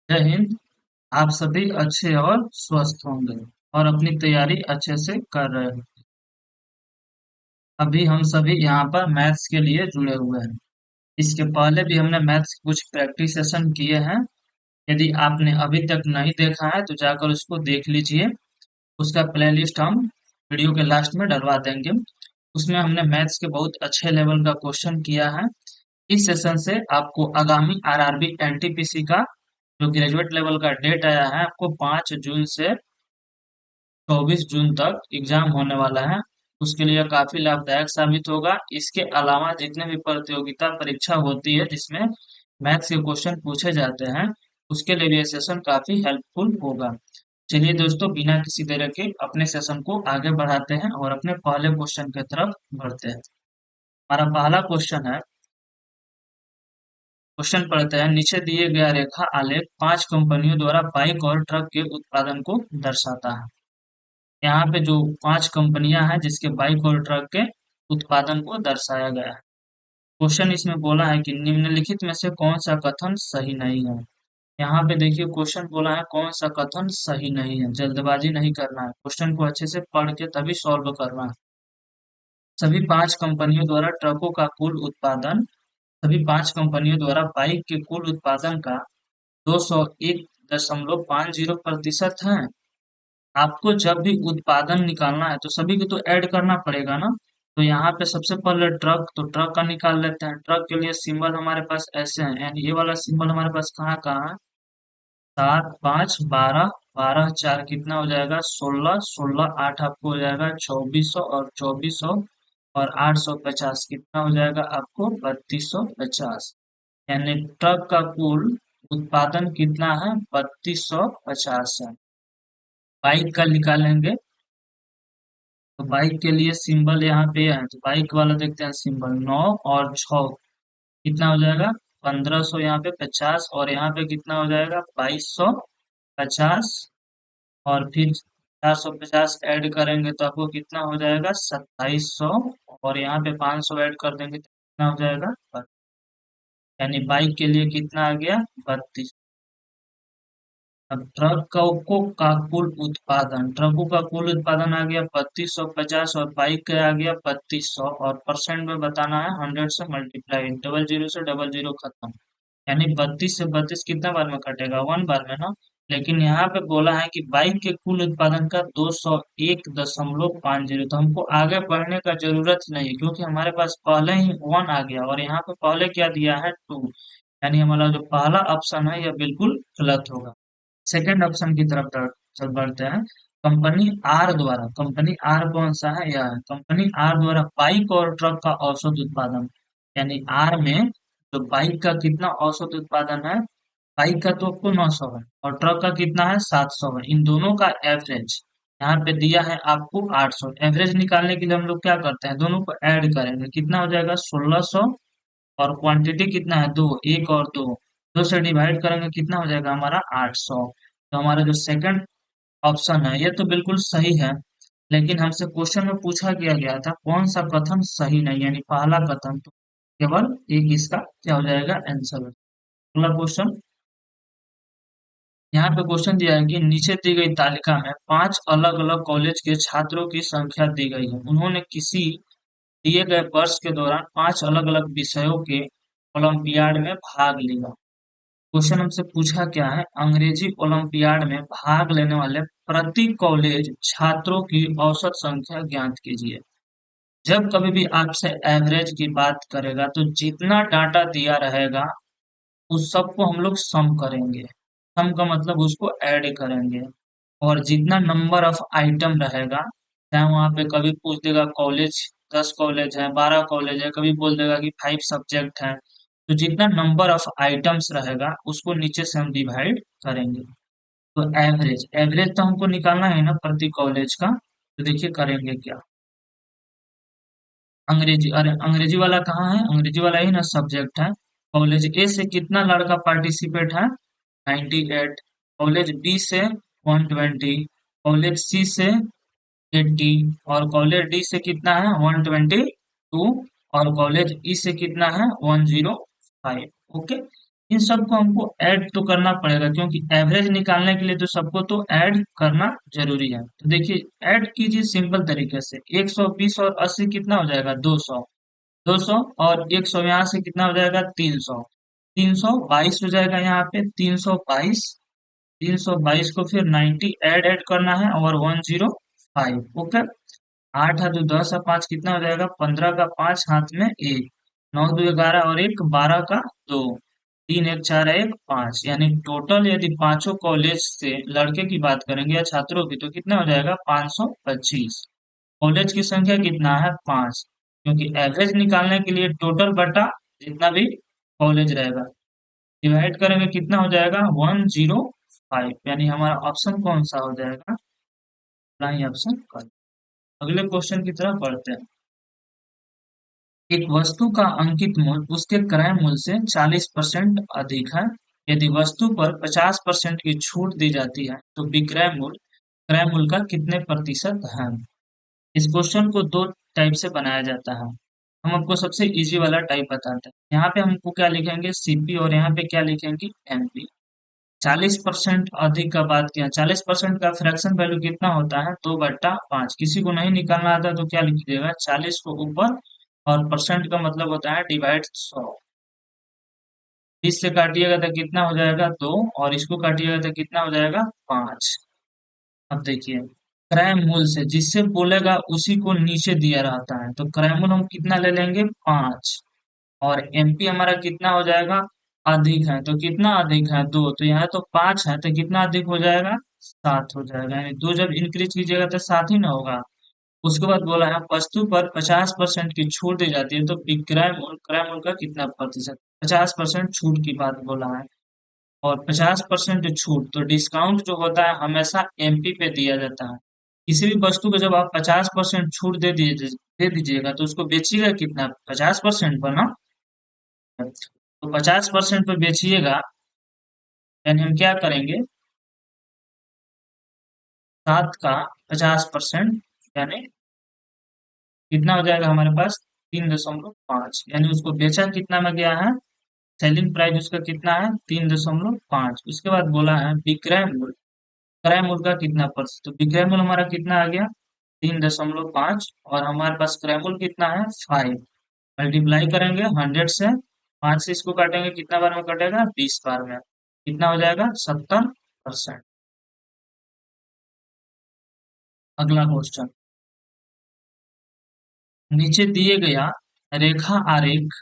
जय हिंद। आप सभी अच्छे और स्वस्थ होंगे और अपनी तैयारी अच्छे से कर रहे हैं। अभी हम सभी यहाँ पर मैथ्स के लिए जुड़े हुए हैं। इसके पहले भी हमने मैथ्स के कुछ प्रैक्टिस सेशन किए हैं। यदि आपने अभी तक नहीं देखा है तो जाकर उसको देख लीजिए। उसका प्लेलिस्ट हम वीडियो के लास्ट में डलवा देंगे। उसमें हमने मैथ्स के बहुत अच्छे लेवल का क्वेश्चन किया है। इस सेशन से आपको आगामी आरआरबी एनटीपीसी का जो ग्रेजुएट लेवल का डेट आया है, आपको 5 जून से 24 जून तक एग्जाम होने वाला है। उसके लिए काफी लाभदायक साबित होगा। इसके अलावा जितने भी प्रतियोगिता परीक्षा होती है जिसमें मैथ्स के क्वेश्चन पूछे जाते हैं, उसके लिए भी ये सेशन काफी हेल्पफुल होगा। चलिए दोस्तों, बिना किसी तरह के अपने सेशन को आगे बढ़ाते हैं और अपने पहले क्वेश्चन की तरफ बढ़ते हैं। हमारा पहला क्वेश्चन है। क्वेश्चन पढ़ते हैं। नीचे दिए गया रेखा आलेख 5 कंपनियों द्वारा बाइक और ट्रक के उत्पादन को दर्शाता है। यहाँ पे जो 5 कंपनियां हैं जिसके बाइक और ट्रक के उत्पादन को दर्शाया गया है। क्वेश्चन इसमें बोला है कि निम्नलिखित में से कौन सा कथन सही नहीं है। यहाँ पे देखिए, क्वेश्चन बोला है कौन सा कथन सही नहीं है। जल्दबाजी नहीं करना है, क्वेश्चन को अच्छे से पढ़ के तभी सॉल्व करना है। सभी 5 कंपनियों द्वारा ट्रकों का कुल उत्पादन सभी 5 कंपनियों द्वारा बाइक के कुल उत्पादन का 201.50% है। आपको जब भी उत्पादन निकालना है तो सभी को तो ऐड करना पड़ेगा ना। तो यहाँ पे सबसे पहले ट्रक, तो ट्रक का निकाल लेते हैं। ट्रक के लिए सिंबल हमारे पास ऐसे हैं, यानी ये वाला सिंबल हमारे पास कहाँ कहाँ है। 7, 5, 12, 12, 4 कितना हो जाएगा 16, 16, 8 आपको हो जाएगा 2400 और 2400 और 850 कितना हो जाएगा आपको 3250। यानी ट्रक का कुल उत्पादन कितना है 3250 है। बाइक का निकालेंगे तो बाइक के लिए सिंबल यहाँ पे है, तो बाइक वाला देखते हैं सिंबल 9 और 6 कितना हो जाएगा 1500, यहाँ पे 50 और यहाँ पे कितना हो जाएगा 2250 और फिर 450 ऐड करेंगे तो आपको कितना हो जाएगा 2700 और यहाँ पे 500 ऐड कर देंगे तो कितना हो जाएगा यानी बाइक के लिए कितना आ गया 32। अब ट्रकों का कुल उत्पादन आ गया 3250 और बाइक का आ गया 3200 और परसेंट में बताना है 100 से मल्टीप्लाई, डबल जीरो से डबल जीरो खत्म। यानी 32 से 32 कितना बार में कटेगा 1 बार में ना। लेकिन यहाँ पे बोला है कि बाइक के कुल उत्पादन का 201.50, तो हमको आगे बढ़ने का जरूरत नहीं है क्योंकि हमारे पास पहले ही 1 आ गया और यहाँ पे पहले क्या दिया है 2। यानी हमारा जो पहला ऑप्शन है यह बिल्कुल गलत होगा। सेकंड ऑप्शन की तरफ चल बढ़ते हैं। कंपनी आर कौन सा है, यह है कंपनी आर द्वारा बाइक और ट्रक का औसत उत्पादन। यानी आर में तो बाइक का कितना औसत उत्पादन है। बाइक का तो आपको 900 है और ट्रक का कितना है 700 है। इन दोनों का एवरेज यहाँ पे दिया है आपको 800। एवरेज निकालने के लिए हम लोग क्या करते हैं, दोनों को ऐड करेंगे, कितना हो जाएगा 1600 और क्वांटिटी कितना है 2, एक और दो, 2 से डिवाइड करेंगे कितना हो जाएगा हमारा 800। तो हमारा जो सेकंड ऑप्शन है ये तो बिल्कुल सही है। लेकिन हमसे क्वेश्चन में पूछा गया था कौन सा कथन सही नहीं, यानी पहला कथन, तो केवल एक इसका क्या हो जाएगा आंसर। अगला क्वेश्चन। यहाँ पे क्वेश्चन दिया है कि नीचे दी गई तालिका में 5 अलग अलग कॉलेज के छात्रों की संख्या दी गई है। उन्होंने किसी दिए गए वर्ष के दौरान 5 अलग अलग विषयों के ओलंपियाड में भाग लिया। क्वेश्चन हमसे पूछा क्या है, अंग्रेजी ओलंपियाड में भाग लेने वाले प्रति कॉलेज छात्रों की औसत संख्या ज्ञात कीजिए। जब कभी भी आपसे एवरेज की बात करेगा तो जितना डाटा दिया रहेगा उस सबको हम लोग सम करेंगे। सम का मतलब उसको ऐड करेंगे और जितना नंबर ऑफ आइटम रहेगा, चाहे वहां पे कभी पूछ देगा कॉलेज 10 कॉलेज है 12 कॉलेज है, कभी बोल देगा कि 5 सब्जेक्ट है, तो जितना नंबर ऑफ आइटम्स रहेगा उसको नीचे से हम डिवाइड करेंगे। तो एवरेज एवरेज तो हमको निकालना है ना प्रति कॉलेज का। तो देखिए करेंगे क्या। अंग्रेजी, अरे अंग्रेजी वाला कहाँ है, अंग्रेजी वाला ही ना सब्जेक्ट है। कॉलेज ए से कितना लड़का पार्टिसिपेट है 98, कॉलेज बी से 120, कॉलेज सी से 80 और कॉलेज डी से कितना है 122 और कॉलेज ई से कितना है 105। ओके। इन सबको हमको ऐड तो करना पड़ेगा, क्योंकि एवरेज निकालने के लिए तो सबको तो ऐड करना जरूरी है। तो देखिए, ऐड कीजिए सिंपल तरीके से। 120 और 80 कितना हो जाएगा? 200। 200 और 100 यहाँ से कितना हो जाएगा? 300। 322 हो जाएगा यहाँ पे, 322। 322 को फिर 90 ऐड ऐड करना है, और 105। ओके। 8 है तो 10 है, 5 कितना हो जाएगा? 15 का 5 हाथ में 1। 9 दो 11 और 1 12 का 2। 3 1 4 1 5, यानी टोटल यदि पांचों कॉलेज से लड़के की बात करेंगे या छात्रों की, तो कितना हो जाएगा? 525। कॉलेज की संख्या कितना है? 5। क्योंकि एवरेज निकालने के लिए टोटल बटा जितना भी कॉलेज रहेगा, डिवाइड करेंगे कितना हो जाएगा? 105। यानी हमारा ऑप्शन कौन सा हो जाएगा? राइट ऑप्शन कर। अगले क्वेश्चन की तरफ बढ़ते हैं। एक वस्तु का अंकित मूल्य उसके क्रय मूल्य से 40% अधिक है। यदि वस्तु पर 50% की छूट दी जाती है तो विक्रय मूल्य क्रय मूल्य का कितने प्रतिशत है? इस क्वेश्चन को दो टाइप से बनाया जाता है। हम आपको सबसे इजी वाला टाइप बताते हैं। यहाँ पे हमको क्या लिखेंगे? सीपी, और यहाँ पे क्या लिखेंगे? एमपी। 40% अधिक का बात किया, 40% का फ्रैक्शन वैल्यू कितना होता है? 2/5। किसी को नहीं निकालना आता तो क्या लिखिएगा? 40 को ऊपर, और परसेंट का मतलब होता है डिवाइड 100। 20 से काटिएगा तो कितना हो जाएगा? 2, और इसको काटिएगा तो कितना हो जाएगा? 5। अब देखिए, क्रय मूल्य से जिससे बोलेगा उसी को नीचे दिया रहता है, तो क्रय मूल्य हम कितना ले लेंगे? 5। और एमपी हमारा कितना हो जाएगा? अधिक है, तो कितना अधिक है? 2। तो यहाँ तो 5 है, तो कितना अधिक हो जाएगा? 7 हो जाएगा। यानी 2 जब इंक्रीज कीजिएगा तो 7 ही ना होगा। उसके बाद बोला है वस्तु पर 50% की छूट दी जाती है तो विक्रय मूल्य क्रय मूल्य का कितना प्रतिशत? 50% छूट की बात बोला है। और 50% छूट, तो डिस्काउंट जो होता है हमेशा एमपी पे दिया जाता है। किसी भी वस्तु को जब आप 50% छूट दे दीजिएगा तो उसको बेचिएगा कितना? 50% पर ना। तो 50% पे बेचिएगा, यानी हम क्या करेंगे? 7 का 50%, यानी कितना हो जाएगा हमारे पास? 3.5। यानी उसको बेचा कितना में गया है? सेलिंग प्राइस उसका कितना है? 3.5। उसके बाद बोला है विक्रय मूल्य क्रय मूल्य का कितना प्रतिशत? तो विक्रय मूल्य हमारा कितना आ गया? 3.5, और हमारे पास क्रय मूल्य कितना है? 5। मल्टीप्लाई करेंगे 100 से, 5 से इसको काटेंगे कितना बार में कटेगा? 20 बार में। कितना हो जाएगा? 70%। अगला क्वेश्चन, नीचे दिए गया रेखा आरेख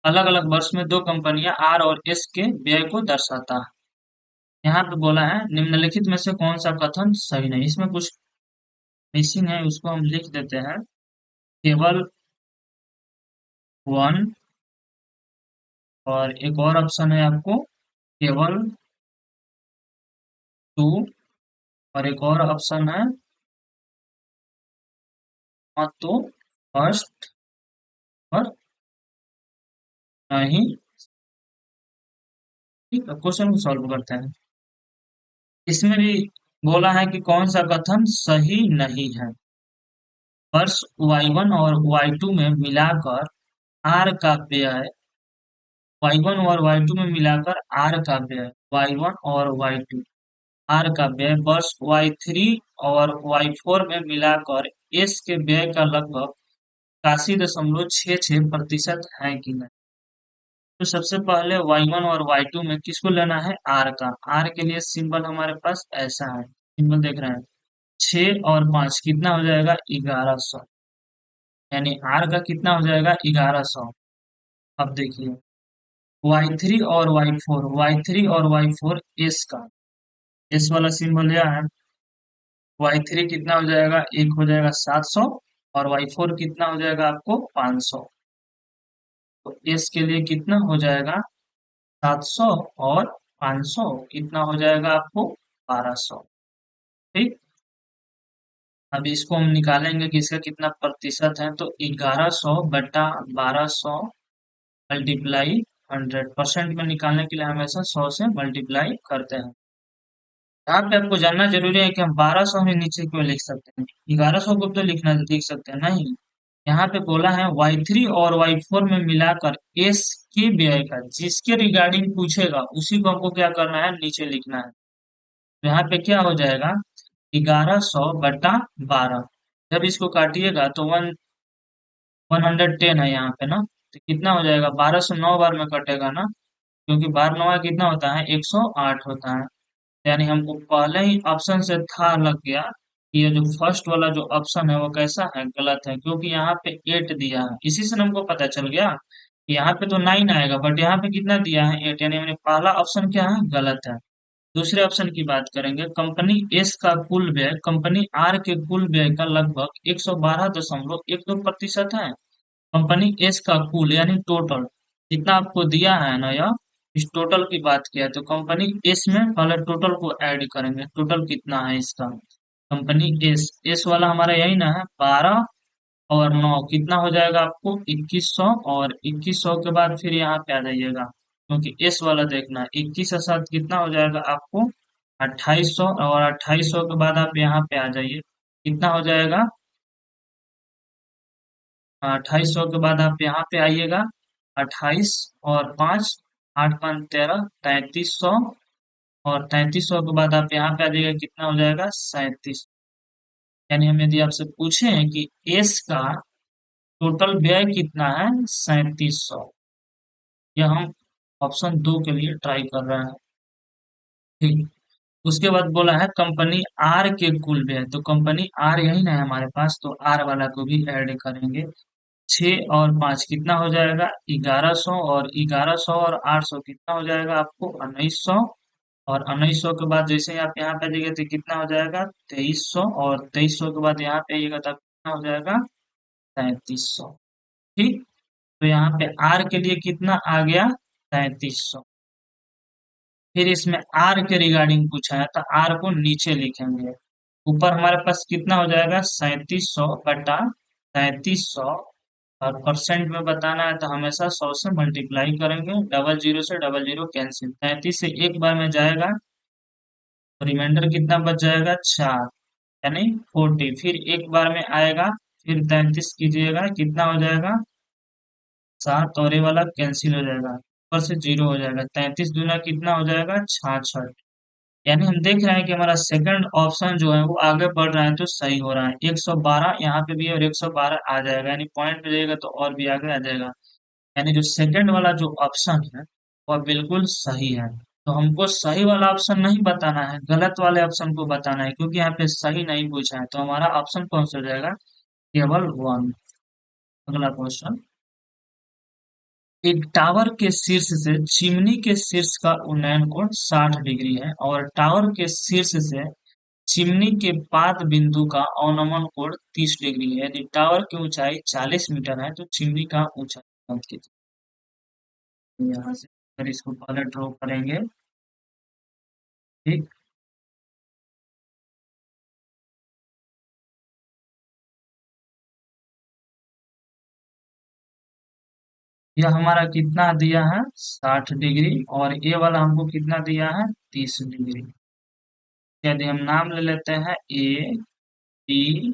अलग अलग वर्ष में दो कंपनियां आर और एस के व्यय को दर्शाता है। यहाँ पे बोला है निम्नलिखित में से कौन सा कथन सही नहीं? इसमें कुछ मिसिंग है, उसको हम लिख देते हैं। केवल 1, और एक और ऑप्शन है आपको केवल 2, और एक और ऑप्शन है मत तो फर्स्ट और नहीं। ठीक है, क्वेश्चन को सॉल्व करते हैं। इसमें भी बोला है कि कौन सा कथन सही नहीं है। वर्ष Y1 और Y2 में मिलाकर आर का व्यय, Y1 और Y2 में मिलाकर आर का व्यय, Y1 और Y2 आर का व्यय वर्ष Y3 और Y4 में मिलाकर एस के व्यय का लगभग 81.66% है कि नहीं? तो सबसे पहले Y1 और Y2 में किसको लेना है? आर का। आर के लिए सिंबल हमारे पास ऐसा है, सिंबल देख रहे हैं। 6 और 5 कितना हो जाएगा? 1100। यानी आर का कितना हो जाएगा? 1100। अब देखिए, Y3 और Y4, Y3 और Y4 एस का, एस वाला सिंबल यह है। Y3 कितना हो जाएगा? एक हो जाएगा 700, और Y4 कितना हो जाएगा आपको? 500। तो एस के लिए कितना हो जाएगा? 700 और 500 कितना हो जाएगा आपको? 1200। ठीक। अब इसको हम निकालेंगे कि इसका कितना प्रतिशत है, तो 1100/1200 मल्टीप्लाई 100। % में निकालने के लिए हमेशा 100 से मल्टीप्लाई करते हैं। यहाँ पे आपको जानना जरूरी है कि हम 1200 में नीचे क्यों लिख सकते हैं, 1100 को तो लिख सकते हैं नहीं। यहाँ पे बोला है Y3 और Y4 में मिलाकर एस के व्यय का, जिसके रिगार्डिंग पूछेगा उसी को हमको क्या करना है, नीचे लिखना है। तो यहाँ पे क्या हो जाएगा, 1100/12। जब इसको काटिएगा तो 110 है यहाँ पे ना, तो कितना हो जाएगा, 12 से 9 बार में कटेगा ना, क्योंकि 12 9 कितना होता है, 108 होता है। यानी हमको पहले ही ऑप्शन से था लग गया कि ये जो फर्स्ट वाला जो ऑप्शन है वो कैसा है, गलत है, क्योंकि यहाँ पे 8 दिया है। इसी से हमको पता चल गया कि यहाँ पे तो 9 आएगा, बट यहाँ पे कितना दिया है, 8, यानी मैंने पहला ऑप्शन क्या है, गलत है। दूसरे ऑप्शन की बात करेंगे, कंपनी एस का कुल व्यय कंपनी आर के कुल व्यय का लगभग 112.12% है। कंपनी एस का कुल यानी टोटल जितना आपको दिया है ना, यह इस टोटल की बात किया है, तो कंपनी एस में पहले टोटल को ऐड करेंगे, टोटल कितना है इसका, कंपनी एस एस वाला हमारा यही ना है, 12 और 9 कितना हो जाएगा आपको, 2100, और 2100 के बाद फिर यहाँ पे आ जाइएगा, क्योंकि एस वाला देखना है, 21 के साथ कितना हो जाएगा आपको, 2800, और 2800 के बाद आप यहाँ पे आ जाइए, कितना हो जाएगा, 2800 के बाद आप यहाँ पे आइएगा, 28 और 5, 8 5 13, 3300, और 3300 के बाद आप यहाँ पे आ जाइएगा, कितना हो जाएगा, 37। यानी हम यदि आपसे पूछे हैं कि एस का टोटल व्यय कितना है, 3700, यह हम ऑप्शन 2 के लिए ट्राई कर रहे हैं। ठीक, उसके बाद बोला है कंपनी आर के कुल व्यय, तो कंपनी आर यही ना है हमारे पास, तो आर वाला को भी ऐड करेंगे। 6 और 5 कितना हो जाएगा, 1100, और 1100 और 800 कितना हो जाएगा आपको, 1900, और 1900 के बाद जैसे ही आप यहाँ पे आइएगा तो कितना हो जाएगा, 2300, और 2300 के बाद यहाँ पे आइएगा तो कितना हो जाएगा, 3300। ठीक, तो यहाँ पे आर के लिए कितना आ गया, 3300। फिर इसमें आर के रिगार्डिंग पूछा है, तो आर को नीचे लिखेंगे। ऊपर हमारे पास कितना हो जाएगा, 3700/3300, और परसेंट में बताना है तो हमेशा 100 से मल्टीप्लाई करेंगे, डबल जीरो से डबल जीरो कैंसिल, 33 से एक बार में जाएगा, तो रिमाइंडर कितना बच जाएगा, 4, यानी 40, फिर एक बार में आएगा, फिर 33 कीजिएगा, कितना हो जाएगा, 7, और ये वाला कैंसिल हो जाएगा, ऊपर से जीरो हो जाएगा, 33 दूना कितना हो जाएगा, 66। यानी हम देख रहे हैं कि हमारा सेकंड ऑप्शन जो है वो आगे बढ़ रहा है, तो सही हो रहा है, 112 यहाँ पे भी है और 112 आ जाएगा, यानी पॉइंट पे जाएगा तो और भी आगे आ जाएगा। यानी जो सेकंड वाला जो ऑप्शन है वह बिल्कुल सही है। तो हमको सही वाला ऑप्शन नहीं बताना है, गलत वाले ऑप्शन को बताना है, क्योंकि यहाँ पे सही नहीं पूछा है, तो हमारा ऑप्शन कौन सा हो जाएगा, केवल 1। अगला क्वेश्चन, एक टावर के शीर्ष से चिमनी के शीर्ष का उन्नयन कोण 60 डिग्री है, और टावर के शीर्ष से चिमनी के पाद बिंदु का अवनमन कोण 30 डिग्री है। यदि टावर की ऊंचाई 40 मीटर है तो चिमनी का ऊंचाई ज्ञात कीजिए। यहाँ से अगर इसको पहले ड्रॉ करेंगे, ठीक, यह हमारा कितना दिया है, 60 डिग्री, और ये वाला हमको कितना दिया है, 30 डिग्री। यदि हम नाम ले लेते हैं ए, बी,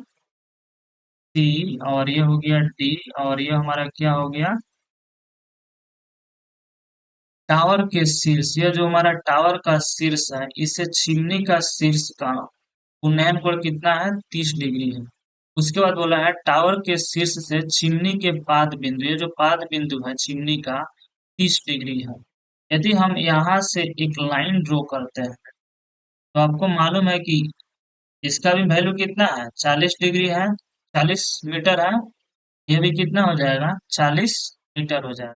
सी, और ये हो गया डी, और ये हमारा क्या हो गया, टावर के शीर्ष, ये जो हमारा टावर का शीर्ष है, इससे चिमनी का शीर्ष का उन्नयन कोण कितना है, 30 डिग्री है। उसके बाद बोला है टावर के शीर्ष से चिमनी के पाद बिंदु, ये जो पाद बिंदु है चिमनी का, 30 डिग्री है। यदि हम यहाँ से एक लाइन ड्रॉ करते हैं, तो आपको मालूम है कि इसका भी वैल्यू कितना है, 40 डिग्री है, 40 मीटर है, ये भी कितना हो जाएगा, 40 मीटर हो जाएगा।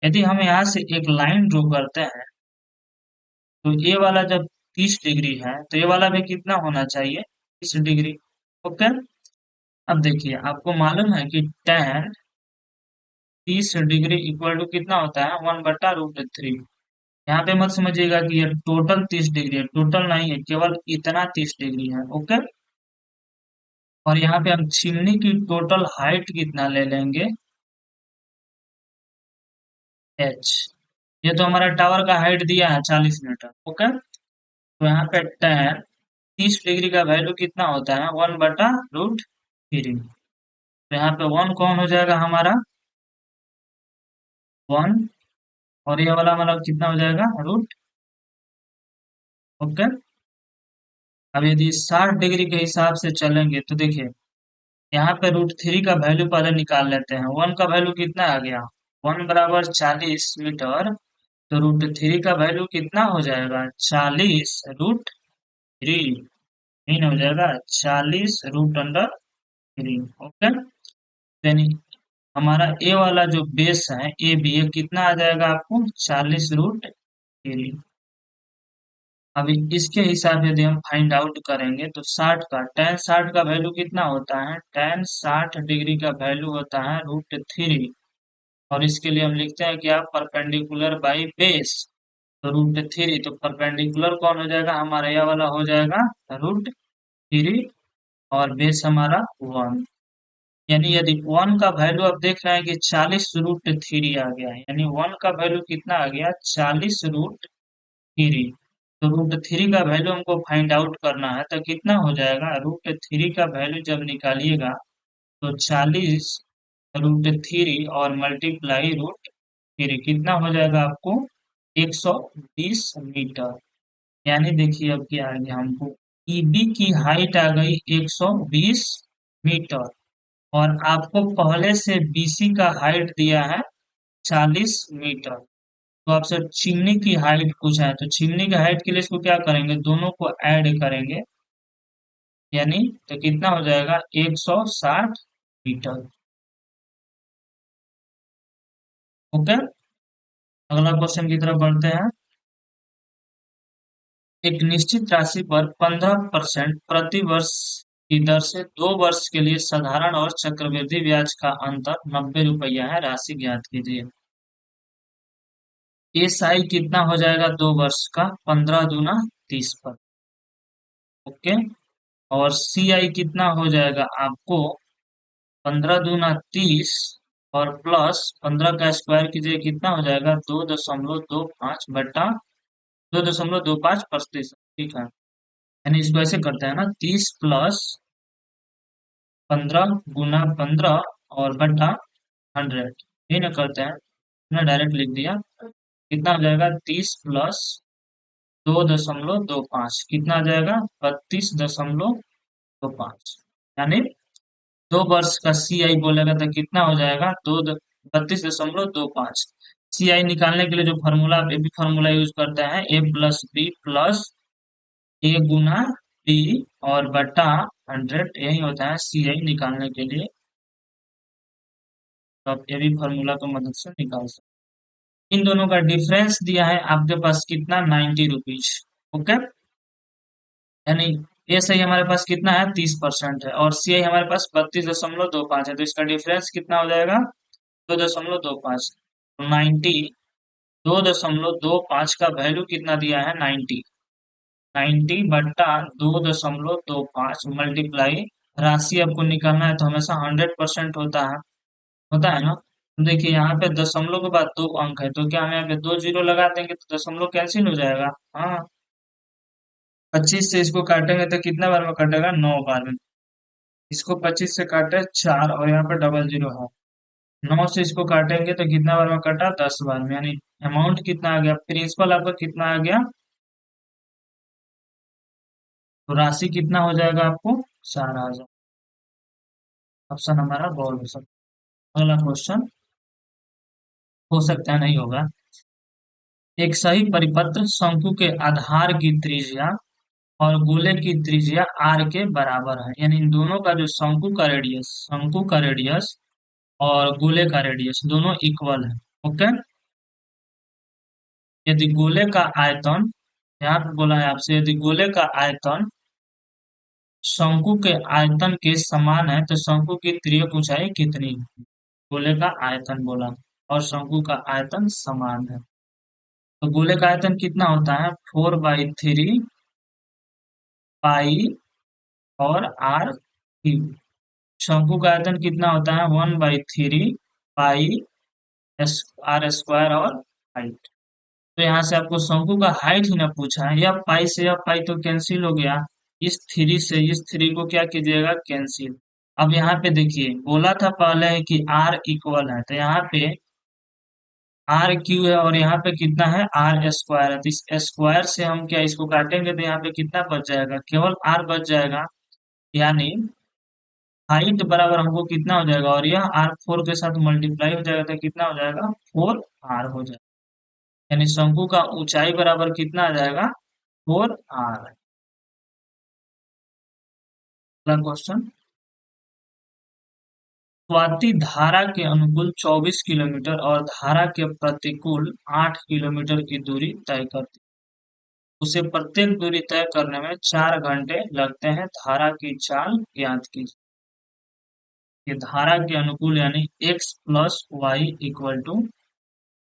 यदि हम यहाँ से एक लाइन ड्रॉ करते हैं, तो ये वाला जब 30 डिग्री है तो ये वाला भी कितना होना चाहिए, 30 डिग्री। ओके, अब देखिए आपको मालूम है कि tan 30 डिग्री इक्वल टू कितना होता है, 1/√3। यहाँ पे मत समझिएगा कि ये टोटल 30 डिग्री है, टोटल नहीं है, केवल इतना 30 डिग्री है। ओके, और यहाँ पे हम चिमनी की टोटल हाइट कितना ले लेंगे, h। ये तो हमारा टावर का हाइट दिया है 40 मीटर। ओके, तो यहाँ पे tan 30 डिग्री का वैल्यू कितना होता है, 1/√3। तो यहाँ पे वन कौन हो जाएगा हमारा, वन। और ये वाला हमारा कितना हो जाएगा, रूट। ओके। अब यदि 60 डिग्री के हिसाब से चलेंगे तो देखिए, यहाँ पे √3 का वैल्यू पहले निकाल लेते हैं। वन का वैल्यू कितना आ गया, वन बराबर 40 मीटर। तो √3 का वैल्यू कितना हो जाएगा, 40 √3। मीन हो जाएगा 40 √3। ओके। यानी हमारा ए वाला जो बेस है, ए बी, ये कितना आ जाएगा आपको, 40 √3। अभी इसके हिसाब से यदि हम फाइंड आउट करेंगे तो 60 का वैल्यू कितना होता है, tan 60 डिग्री का वैल्यू होता है √3। और इसके लिए हम लिखते हैं क्या, परपेंडिकुलर बाई बेस। तो √3, तो परपेंडिकुलर कौन हो जाएगा हमारा, यह वाला हो जाएगा √3। और बेस हमारा वन। यानी यदि वन का वैल्यू आप देख रहे हैं कि 40 √3 आ गया है, यानी वन का वैल्यू कितना आ गया, 40 √3। तो √3 का वैल्यू हमको फाइंड आउट करना है, तो कितना हो जाएगा, √3 का वैल्यू जब निकालिएगा तो 40 √3 और मल्टीप्लाई √3 कितना हो जाएगा आपको, 120 मीटर। यानी देखिए अब क्या आ गया हमको, ईबी की हाइट आ गई 120 मीटर। और आपको पहले से बीसी का हाइट दिया है 40 मीटर। तो आपसे चिमनी की हाइट पूछा है, तो चिमनी की हाइट के लिए इसको क्या करेंगे, दोनों को ऐड करेंगे। यानी तो कितना हो जाएगा, 160 मीटर। ओके। अगला क्वेश्चन की तरफ बढ़ते हैं। एक निश्चित राशि पर 15% प्रति वर्ष की दर से 2 वर्ष के लिए साधारण और चक्रवृद्धि ब्याज का अंतर 90 रुपया है, राशि ज्ञात कीजिए। एसआई कितना हो जाएगा, 2 वर्ष का, 15 दूना 30 पर। ओके। और सीआई कितना हो जाएगा आपको, 15 दूना 30 और प्लस 15 का स्क्वायर कीजिए, कितना हो जाएगा, 2.25 ठीक है। यानी इसको ऐसे करते हैं ना, 30 प्लस 15 गुना 15 और बटा 100। ये ना करते हैं, ना डायरेक्ट लिख दिया। कितना हो जाएगा, 30 प्लस 2.25 कितना आ जाएगा, 32.25। यानी 2 वर्ष का सी आई बोलेगा तो कितना हो जाएगा, 32.25। सी आई निकालने के लिए जो फॉर्मूला, आप ए बी फॉर्मूला यूज करते हैं, A+B+A गुना बी और बटा 100, यही होता है सी आई निकालने के लिए। तो आप ए बी फॉर्मूला को मदद से निकाल सकते हैं। इन दोनों का डिफरेंस दिया है आपके पास कितना, 90 रुपीज। ओके। यानी ए सही हमारे पास कितना है, 30% है, और सी आई हमारे पास 32.25 है। तो इसका डिफरेंस कितना हो जाएगा, 2.25। 90, 2.25 का वैल्यू कितना दिया है, 90। 90 बट्टा 2.25 मल्टीप्लाई, राशि आपको निकालना है तो हमेशा 100% होता है ना। तो देखिए यहाँ पे दशमलव के बाद 2 अंक है, तो क्या हम यहाँ पे 2 जीरो लगा देंगे तो दशमलव कैंसिल हो जाएगा। हाँ, 25 से इसको काटेंगे तो कितना बार में कटेगा, 9 बार में। इसको 25 से काटे 4 और यहाँ पे डबल जीरो है। 9 से इसको काटेंगे तो कितना बार में कटा, 10 बार में। यानी अमाउंट कितना आ गया, प्रिंसिपल आपका कितना आ गया, तो राशि कितना हो जाएगा आपको, 4,000। ऑप्शन हमारा गौर हो सकता है। अगला क्वेश्चन, हो सकता है नहीं होगा। एक सही परिपत्र शंकु के आधार की त्रिज्या और गोले की त्रिज्या r के बराबर है। यानी इन दोनों का जो शंकु का रेडियस और गोले का रेडियस दोनों इक्वल है। ओके। यदि गोले का आयतन, यहाँ पे बोला है आपसे, यदि गोले का आयतन शंकु के आयतन के समान है तो शंकु की तिर्यक ऊंचाई कितनी है? गोले का आयतन बोला और शंकु का आयतन समान है। तो गोले का आयतन कितना होता है, 4/3 पाई और r3। शंकु का आयतन कितना होता है, 1/3 पाई r² और हाइट। तो यहाँ से आपको शंकु का हाइट ही ना पूछा है, यह पाई से यह पाई तो कैंसिल हो गया। इस 3 से इस 3 को क्या कीजिएगा, कैंसिल। अब यहाँ पे देखिए बोला था पहले कि आर इक्वल है, तो यहाँ पे आर क्यू है और यहाँ पे कितना है आर स्क्वायर है, तो इस स्क्वायर से हम क्या इसको काटेंगे तो यहाँ पे कितना बच जाएगा, केवल आर बच जाएगा। यानी हाइट बराबर हमको कितना हो जाएगा, और यह आर फोर के साथ मल्टीप्लाई हो जाएगा तो कितना हो जाएगा फोर आर हो जाएगा। यानी शंकु का ऊंचाई बराबर कितना आ जाएगा फोर आर। अगला क्वेश्चन, स्वाति धारा के अनुकूल 24 किलोमीटर और धारा के प्रतिकूल 8 किलोमीटर की दूरी तय करती है। उसे प्रत्येक दूरी तय करने में 4 घंटे लगते हैं। धारा की चाल ज्ञात कीजिए। ये धारा के अनुकूल यानी x plus Y equal to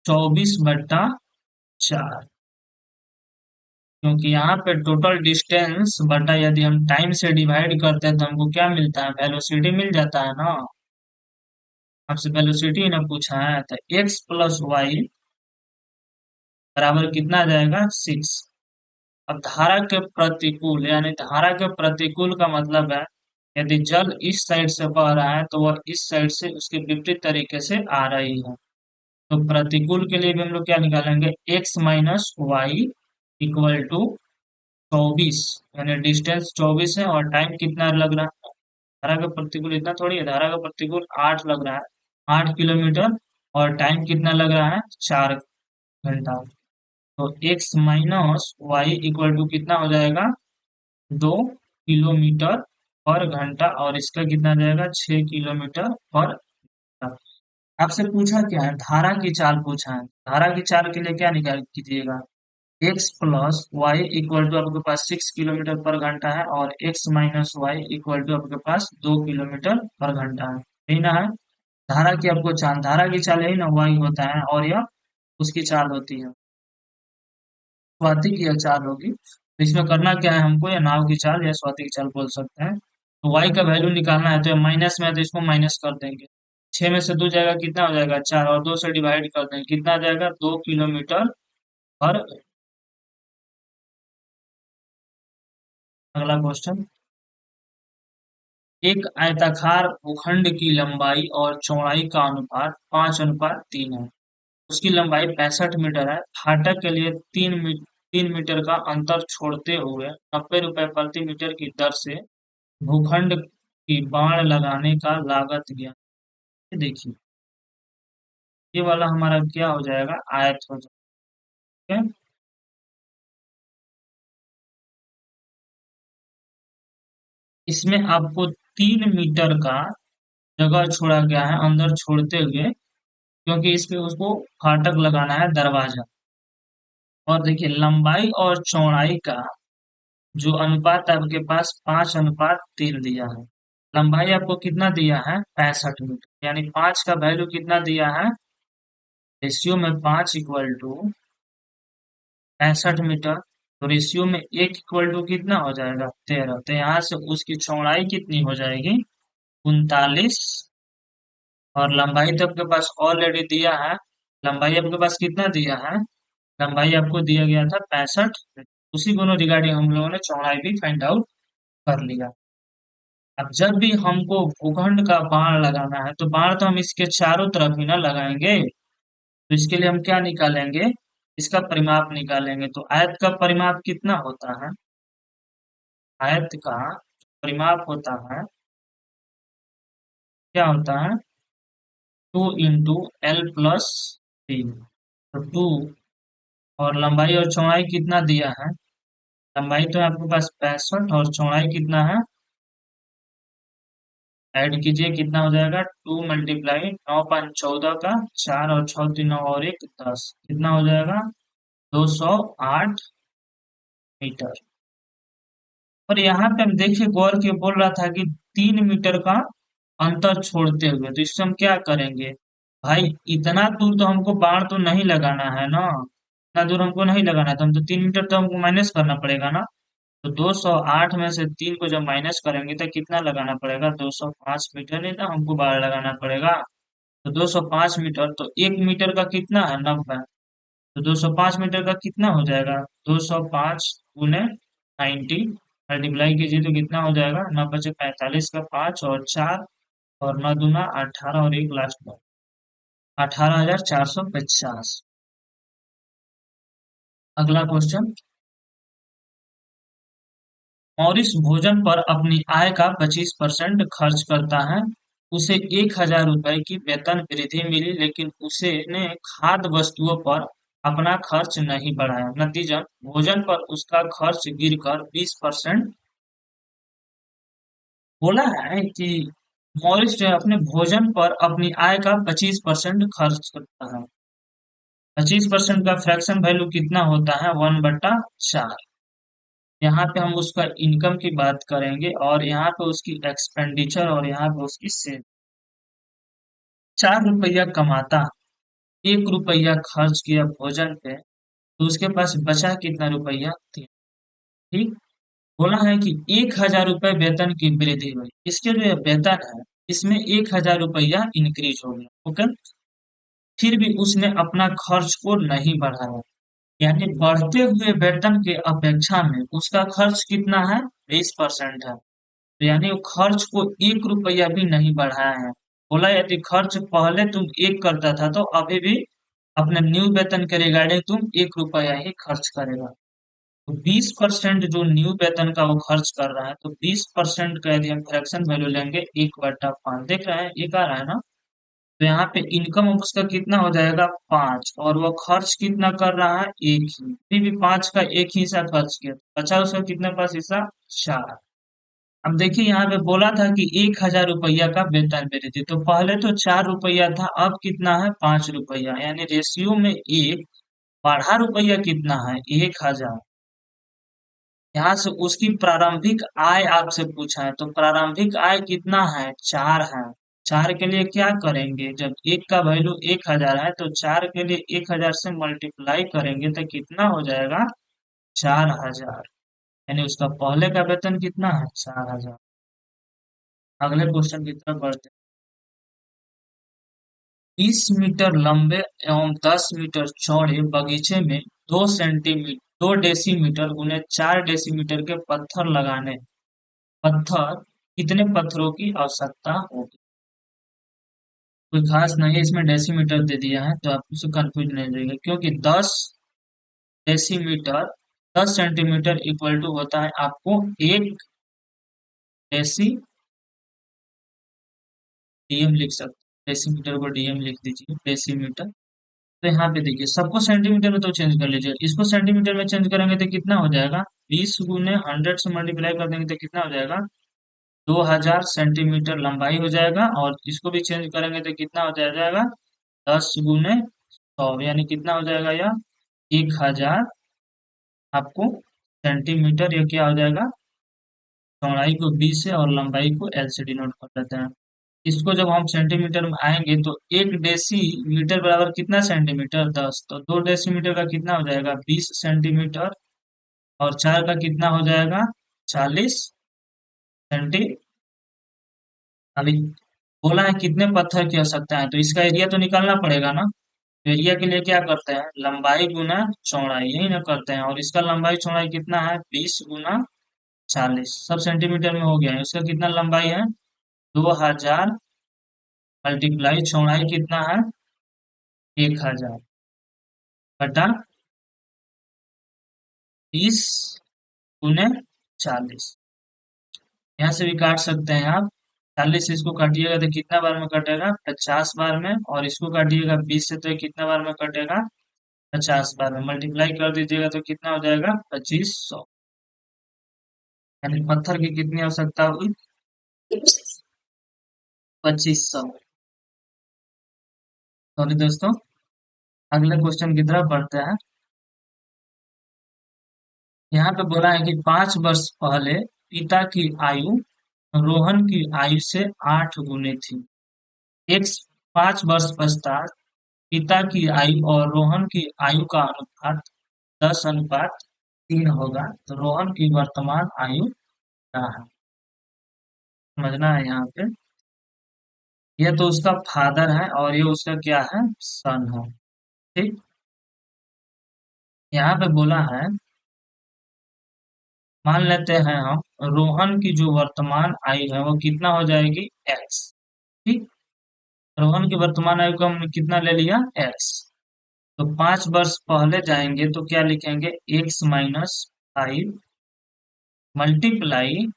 24/4, क्योंकि यहाँ पे टोटल डिस्टेंस बटा यदि हम टाइम से डिवाइड करते हैं तो हमको क्या मिलता है, वेलोसिटी मिल जाता है ना। आपसे वेलोसिटी ना पूछा है, तो x प्लस वाई बराबर कितना आ जाएगा 6। अब धारा के प्रतिकूल यानी धारा के प्रतिकूल का मतलब है यदि जल इस साइड से बह रहा है तो वह इस साइड से उसके विपरीत तरीके से आ रही है। तो प्रतिकूल के लिए भी हम लोग क्या निकालेंगे, x minus Y equal to 24, यानी डिस्टेंस 24 है और टाइम कितना लग रहा है। धारा का प्रतिकूल इतना थोड़ी है, धारा का प्रतिकूल 8 लग रहा है, 8 किलोमीटर, और टाइम कितना लग रहा है 4 घंटा। तो x minus Y equal to कितना हो जाएगा 2 किलोमीटर पर घंटा, और इसका कितना आ जाएगा 6 किलोमीटर पर घंटा। आपसे पूछा क्या है, धारा की चाल पूछा है। धारा की चाल के लिए क्या निकाल कीजिएगा, x plus Y equal to आपके पास 6 किलोमीटर पर घंटा है और x minus Y equal to आपके पास 2 किलोमीटर पर घंटा है। यही ना है धारा की आपको चाल, धारा की चाल यही ना वाई होता है और यह उसकी चाल होती है, स्वाति की यह चाल होगी। तो इसमें करना क्या है हमको, या नाव की चाल या स्वाति की चाल बोल सकते हैं। तो वाई का वैल्यू निकालना है, तो ये माइनस में है तो इसको माइनस कर देंगे। 6 में से 2 जाएगा कितना हो जाएगा 4, और 2 से डिवाइड कर देंगे कितना आ जाएगा 2 किलोमीटर पर। अगला क्वेश्चन, एक आयताकार भूखंड की लंबाई और चौड़ाई का अनुपात 5:3 है। उसकी लंबाई 65 मीटर है। फाटक के लिए 3 मीटर का अंतर छोड़ते हुए 90 रुपए प्रति मीटर की दर से भूखंड की बाढ़ लगाने का लागत ज्ञात। ये देखिए ये वाला हमारा क्या हो जाएगा आयत हो जाएगा। ठीक है? इसमें आपको 3 मीटर का जगह छोड़ा गया है अंदर छोड़ते हुए, क्योंकि इसमें उसको फाटक लगाना है दरवाजा। और देखिए लंबाई और चौड़ाई का जो अनुपात आपके पास 5:3 दिया है। लंबाई आपको कितना दिया है 65 मीटर, यानी 5 का वैल्यू कितना दिया है, रेशियो में 5 इक्वल टू 65 मीटर। तो रेशियो में 1 इक्वल टू कितना हो जाएगा 13। तो यहाँ से उसकी चौड़ाई कितनी हो जाएगी 39, और लंबाई तो आपके पास ऑलरेडी दिया है। लंबाई आपके पास कितना दिया है, लंबाई आपको दिया गया था 65, उसी को रिगार्डिंग हम लोगों ने चौड़ाई भी फाइंड आउट कर लिया। अब जब भी हमको भूखंड का बाण लगाना है तो बाण तो हम इसके चारों तरफ ही ना लगाएंगे। तो इसके लिए हम क्या निकालेंगे, इसका परिमाप निकालेंगे। तो आयत का परिमाप कितना होता है, आयत का परिमाप होता है, क्या होता है 2 × L+3। तो 2, और लंबाई और चौड़ाई कितना दिया है, लंबाई तो है आपके पास 65 और चौड़ाई कितना है, ऐड कीजिए कितना हो जाएगा 2 × 9 × 14 का 4 और 6 3 और 1 10, कितना हो जाएगा 208 मीटर। और यहाँ पे हम देखिए गौर के बोल रहा था कि 3 मीटर का अंतर छोड़ते हुए, तो इससे हम क्या करेंगे भाई, इतना दूर तो हमको बाण तो नहीं लगाना है ना, इतना दूर हमको नहीं लगाना है, तो हम तो 3 मीटर तो हमको माइनस करना पड़ेगा ना। तो 208 में से 3 को जब माइनस करेंगे तो कितना लगाना पड़ेगा 205 मीटर, नहीं ना हमको बार लगाना पड़ेगा। तो 205 मीटर, तो 1 मीटर का कितना है 90, तो 205 मीटर का कितना हो जाएगा 205 × 90, मल्टीप्लाई कीजिए तो कितना हो जाएगा, 9×5 = 45 का 5 और 4 और 9×2 = 18 और एक लास्ट में 18,450। अगला क्वेश्चन, मॉरिस भोजन पर अपनी आय का 25% खर्च करता है। उसे 1,000 रुपए की वेतन वृद्धि मिली, लेकिन उसने खाद्य वस्तुओं पर अपना खर्च नहीं बढ़ाया। नतीजन भोजन पर उसका खर्च गिरकर 20%। बोला है कि मॉरिस जो है अपने भोजन पर अपनी आय का 25% खर्च करता है। 25% का फ्रैक्शन वैल्यू कितना होता है, 1/4। यहाँ पे हम उसका इनकम की बात करेंगे और यहाँ पे उसकी एक्सपेंडिचर और यहाँ पे उसकी सेल। 4 रुपया कमाता, 1 रुपया खर्च किया भोजन पे, तो उसके पास बचा कितना रुपया, 3। ठीक। बोला है कि 1,000 रुपए वेतन की वृद्धि हुई, इसके जो ये वेतन है इसमें 1,000 रुपया इंक्रीज हो गया। ओके। फिर भी उसने अपना खर्च को नहीं बढ़ाया, यानी बढ़ते हुए वेतन के अपेक्षा में उसका खर्च कितना है, 20% है। तो यानी वो खर्च को 1 रुपया भी नहीं बढ़ाया है। बोला यदि खर्च पहले तुम एक करता था तो अभी भी अपने न्यू वेतन के रिगार्डिंग तुम 1 रुपया ही खर्च करेगा। तो 20% जो न्यू वेतन का वो खर्च कर रहा है, तो 20% का यदि हम फ्रैक्शन वैल्यू लेंगे 1/5, देख रहे हैं एक आ रहा है ना। तो यहाँ पे इनकम ऑफ उसका कितना हो जाएगा, 5, और वो खर्च कितना कर रहा है, एक ही। फिर भी 5 का एक ही हिस्सा खर्च किया, बचा उसका कितना पास हिस्सा, 4। अब देखिए यहाँ पे बोला था कि 1,000 रुपया का वेतन वृद्धि, तो पहले तो 4 रुपया था, अब कितना है, 5 रुपया, यानी रेशियो में एक बढ़ा। रुपया कितना है, 1,000। यहाँ से उसकी प्रारंभिक आय आपसे पूछा है, तो प्रारंभिक आय कितना है, 4 है। 4 के लिए क्या करेंगे, जब एक का वैल्यू 1,000 है तो 4 के लिए 1,000 से मल्टीप्लाई करेंगे तो कितना हो जाएगा, 4,000। यानी उसका पहले का वेतन कितना है, 4,000। अगले क्वेश्चन की तरफ बढ़ते हैं। 20 मीटर लंबे एवं 10 मीटर चौड़े बगीचे में 2 डेसीमीटर गुने 4 डेसीमीटर के पत्थर लगाने, पत्थर कितने पत्थरों की आवश्यकता होगी। कोई खास नहीं है, इसमें डेसीमीटर दे दिया है तो आप उससे कंफ्यूज नहीं हो जाएगा, क्योंकि 10 डेसीमीटर 10 सेंटीमीटर इक्वल टू होता है आपको 1 डेसी डीएम लिख सकते हैं। डेसीमीटर को डीएम लिख दीजिए, डेसीमीटर। तो यहाँ पे देखिए सबको सेंटीमीटर में तो चेंज कर लीजिए, इसको सेंटीमीटर में चेंज करेंगे तो कितना हो जाएगा, 20 गुने 100 से मल्टीप्लाई कर देंगे तो कितना हो जाएगा, 2,000 सेंटीमीटर लंबाई हो जाएगा। और इसको भी चेंज करेंगे तो कितना हो जाएगा, 10 गुने 100, यानी कितना हो जाएगा यह, 1,000 आपको सेंटीमीटर। ये क्या हो जाएगा, चौड़ाई को 20 से और लंबाई को एल से डिनोट कर लेते हैं। इसको जब हम सेंटीमीटर में आएंगे तो 1 डेसीमीटर बराबर कितना सेंटीमीटर, 10। तो 2 डेसीमीटर का कितना हो जाएगा, 20 सेंटीमीटर। और 4 का कितना हो जाएगा, 40 सेंटीमीटर। अभी बोला है कितने पत्थर की आवश्यकता है, तो इसका एरिया तो निकालना पड़ेगा ना। तो एरिया के लिए क्या करते हैं, लंबाई गुना चौड़ाई, यही ना करते हैं। और इसका लंबाई चौड़ाई कितना है, 20 गुना 40, सब सेंटीमीटर में हो गया है। इसका कितना लंबाई है, 2,000 मल्टीप्लाई चौड़ाई कितना है, 1,000 बटा 20 गुने 40। यहाँ से भी काट सकते हैं आप। 40 से इसको काटिएगा तो कितना बार में कटेगा, 50 बार में। और इसको काटिएगा 20 से तो ये कितना बार में कटेगा, 50 बार में। मल्टीप्लाई कर दीजिएगा तो कितना हो जाएगा, 2,500। यानी पत्थर की कितनी आवश्यकता होगी, 2,500। सॉरी दोस्तों, अगले क्वेश्चन की तरफ बढ़ते हैं। यहाँ पे बोला है कि 5 वर्ष पहले पिता की आयु रोहन की आयु से 8 गुने थी। एक 5 वर्ष पश्चात पिता की आयु और रोहन की आयु का अनुपात 10:3 होगा, तो रोहन की वर्तमान आयु क्या है, समझना है यहाँ पे। यह तो उसका फादर है और ये उसका क्या है, सन है। ठीक। यहाँ पे बोला है मान लेते हैं हम रोहन की जो वर्तमान आयु है वो कितना हो जाएगी एक्स। ठीक। रोहन की वर्तमान आयु को हमने कितना ले लिया एक्स। तो 5 वर्ष पहले जाएंगे तो क्या लिखेंगे x-5 मल्टीप्लाई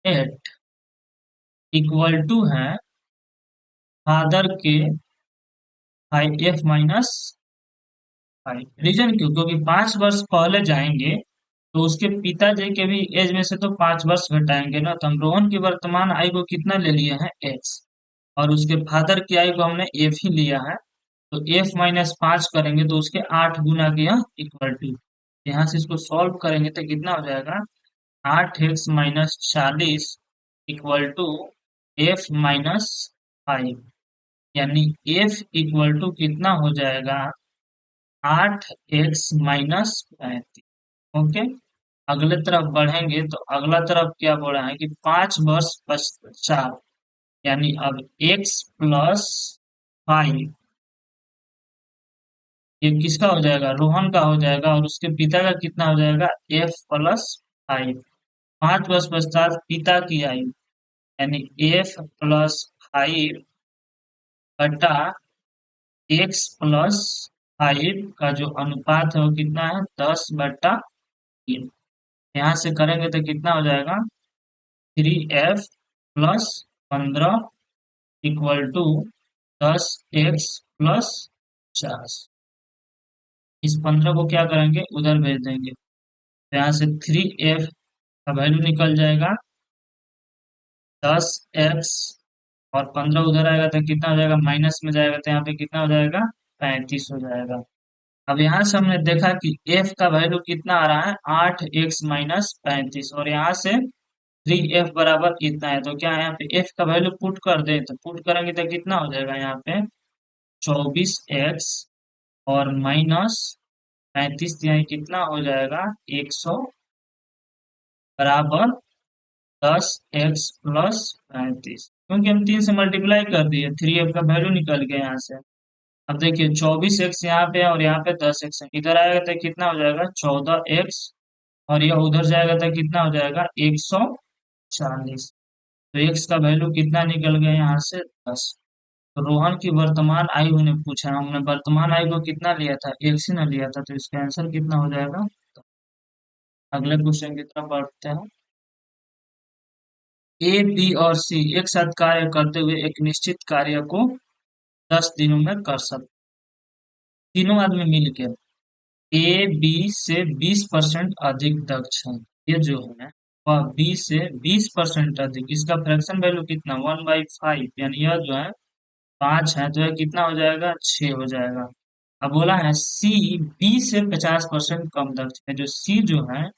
8 इक्वल टू है फादर के f-5। रीजन क्यों? क्योंकि 5 वर्ष पहले जाएंगे तो उसके पिताजी के भी एज में से तो 5 वर्ष घटाएंगे ना। तो हम रोहन की वर्तमान आयु को कितना ले लिए हैं एक्स, और उसके फादर की आयु को हमने एफ ही लिया है। तो f-5 करेंगे तो उसके 8 गुना किया इक्वल टू, यहाँ से इसको सॉल्व करेंगे तो कितना हो जाएगा 8x-40 इक्वल टू f-5, यानी f इक्वल टू कितना हो जाएगा 8x-35। ओके। अगले तरफ बढ़ेंगे तो अगला तरफ क्या बोल रहा है कि 5 वर्ष पश्चात, यानी अब x+5 ये किसका हो जाएगा रोहन का हो जाएगा, और उसके पिता का कितना हो जाएगा f+5। 5 वर्ष पश्चात पिता की आयु, यानी f+5 बटा x+5 का जो अनुपात है वो कितना है 10/3। यहाँ से करेंगे तो कितना हो जाएगा 3f+15 इक्वल टू 10x+50। इस 15 को क्या करेंगे उधर भेज देंगे तो यहाँ से 3f का वैल्यू निकल जाएगा 10x, और 15 उधर आएगा तो कितना हो जाएगा माइनस में जाएगा तो यहाँ पे कितना हो जाएगा 35 हो जाएगा। अब यहाँ से हमने देखा कि f का वैल्यू कितना आ रहा है 8x-35, और यहाँ से 3f बराबर इतना है। तो क्या है यहाँ पे f का वैल्यू पुट कर दे, तो पुट करेंगे तो कितना हो जाएगा यहाँ पे 24x और -35, यानी कितना हो जाएगा 100 बराबर 10x+35, क्योंकि हम 3 से मल्टीप्लाई कर दिए 3f का वैल्यू निकल गया यहाँ से। अब देखिए 24x यहाँ पे है और यहाँ पे 10x है, इधर आएगा तो कितना हो जाएगा 14x, और यह उधर जाएगा तो कितना हो जाएगा 140। तो x का वैल्यू कितना निकल गया यहाँ से 10। तो रोहन की वर्तमान आयु ने पूछा, हमने वर्तमान आयु को कितना लिया था x ही ना लिया था, तो इसका आंसर कितना हो जाएगा। तो अगले क्वेश्चन की तरफ बढ़ते हैं। ए बी और सी एक साथ कार्य करते हुए एक निश्चित कार्य को 10 दिनों में कर सकते। तीनों आदमी मिलकर ए बी से 20% अधिक दक्ष है। ये जो है वह बी से 20% अधिक, इसका फ्रैक्शन वैल्यू कितना 1/5, यानी यह जो है 5 है तो यह कितना हो जाएगा 6 हो जाएगा। अब बोला है सी बी से 50% कम दक्ष है, जो सी जो है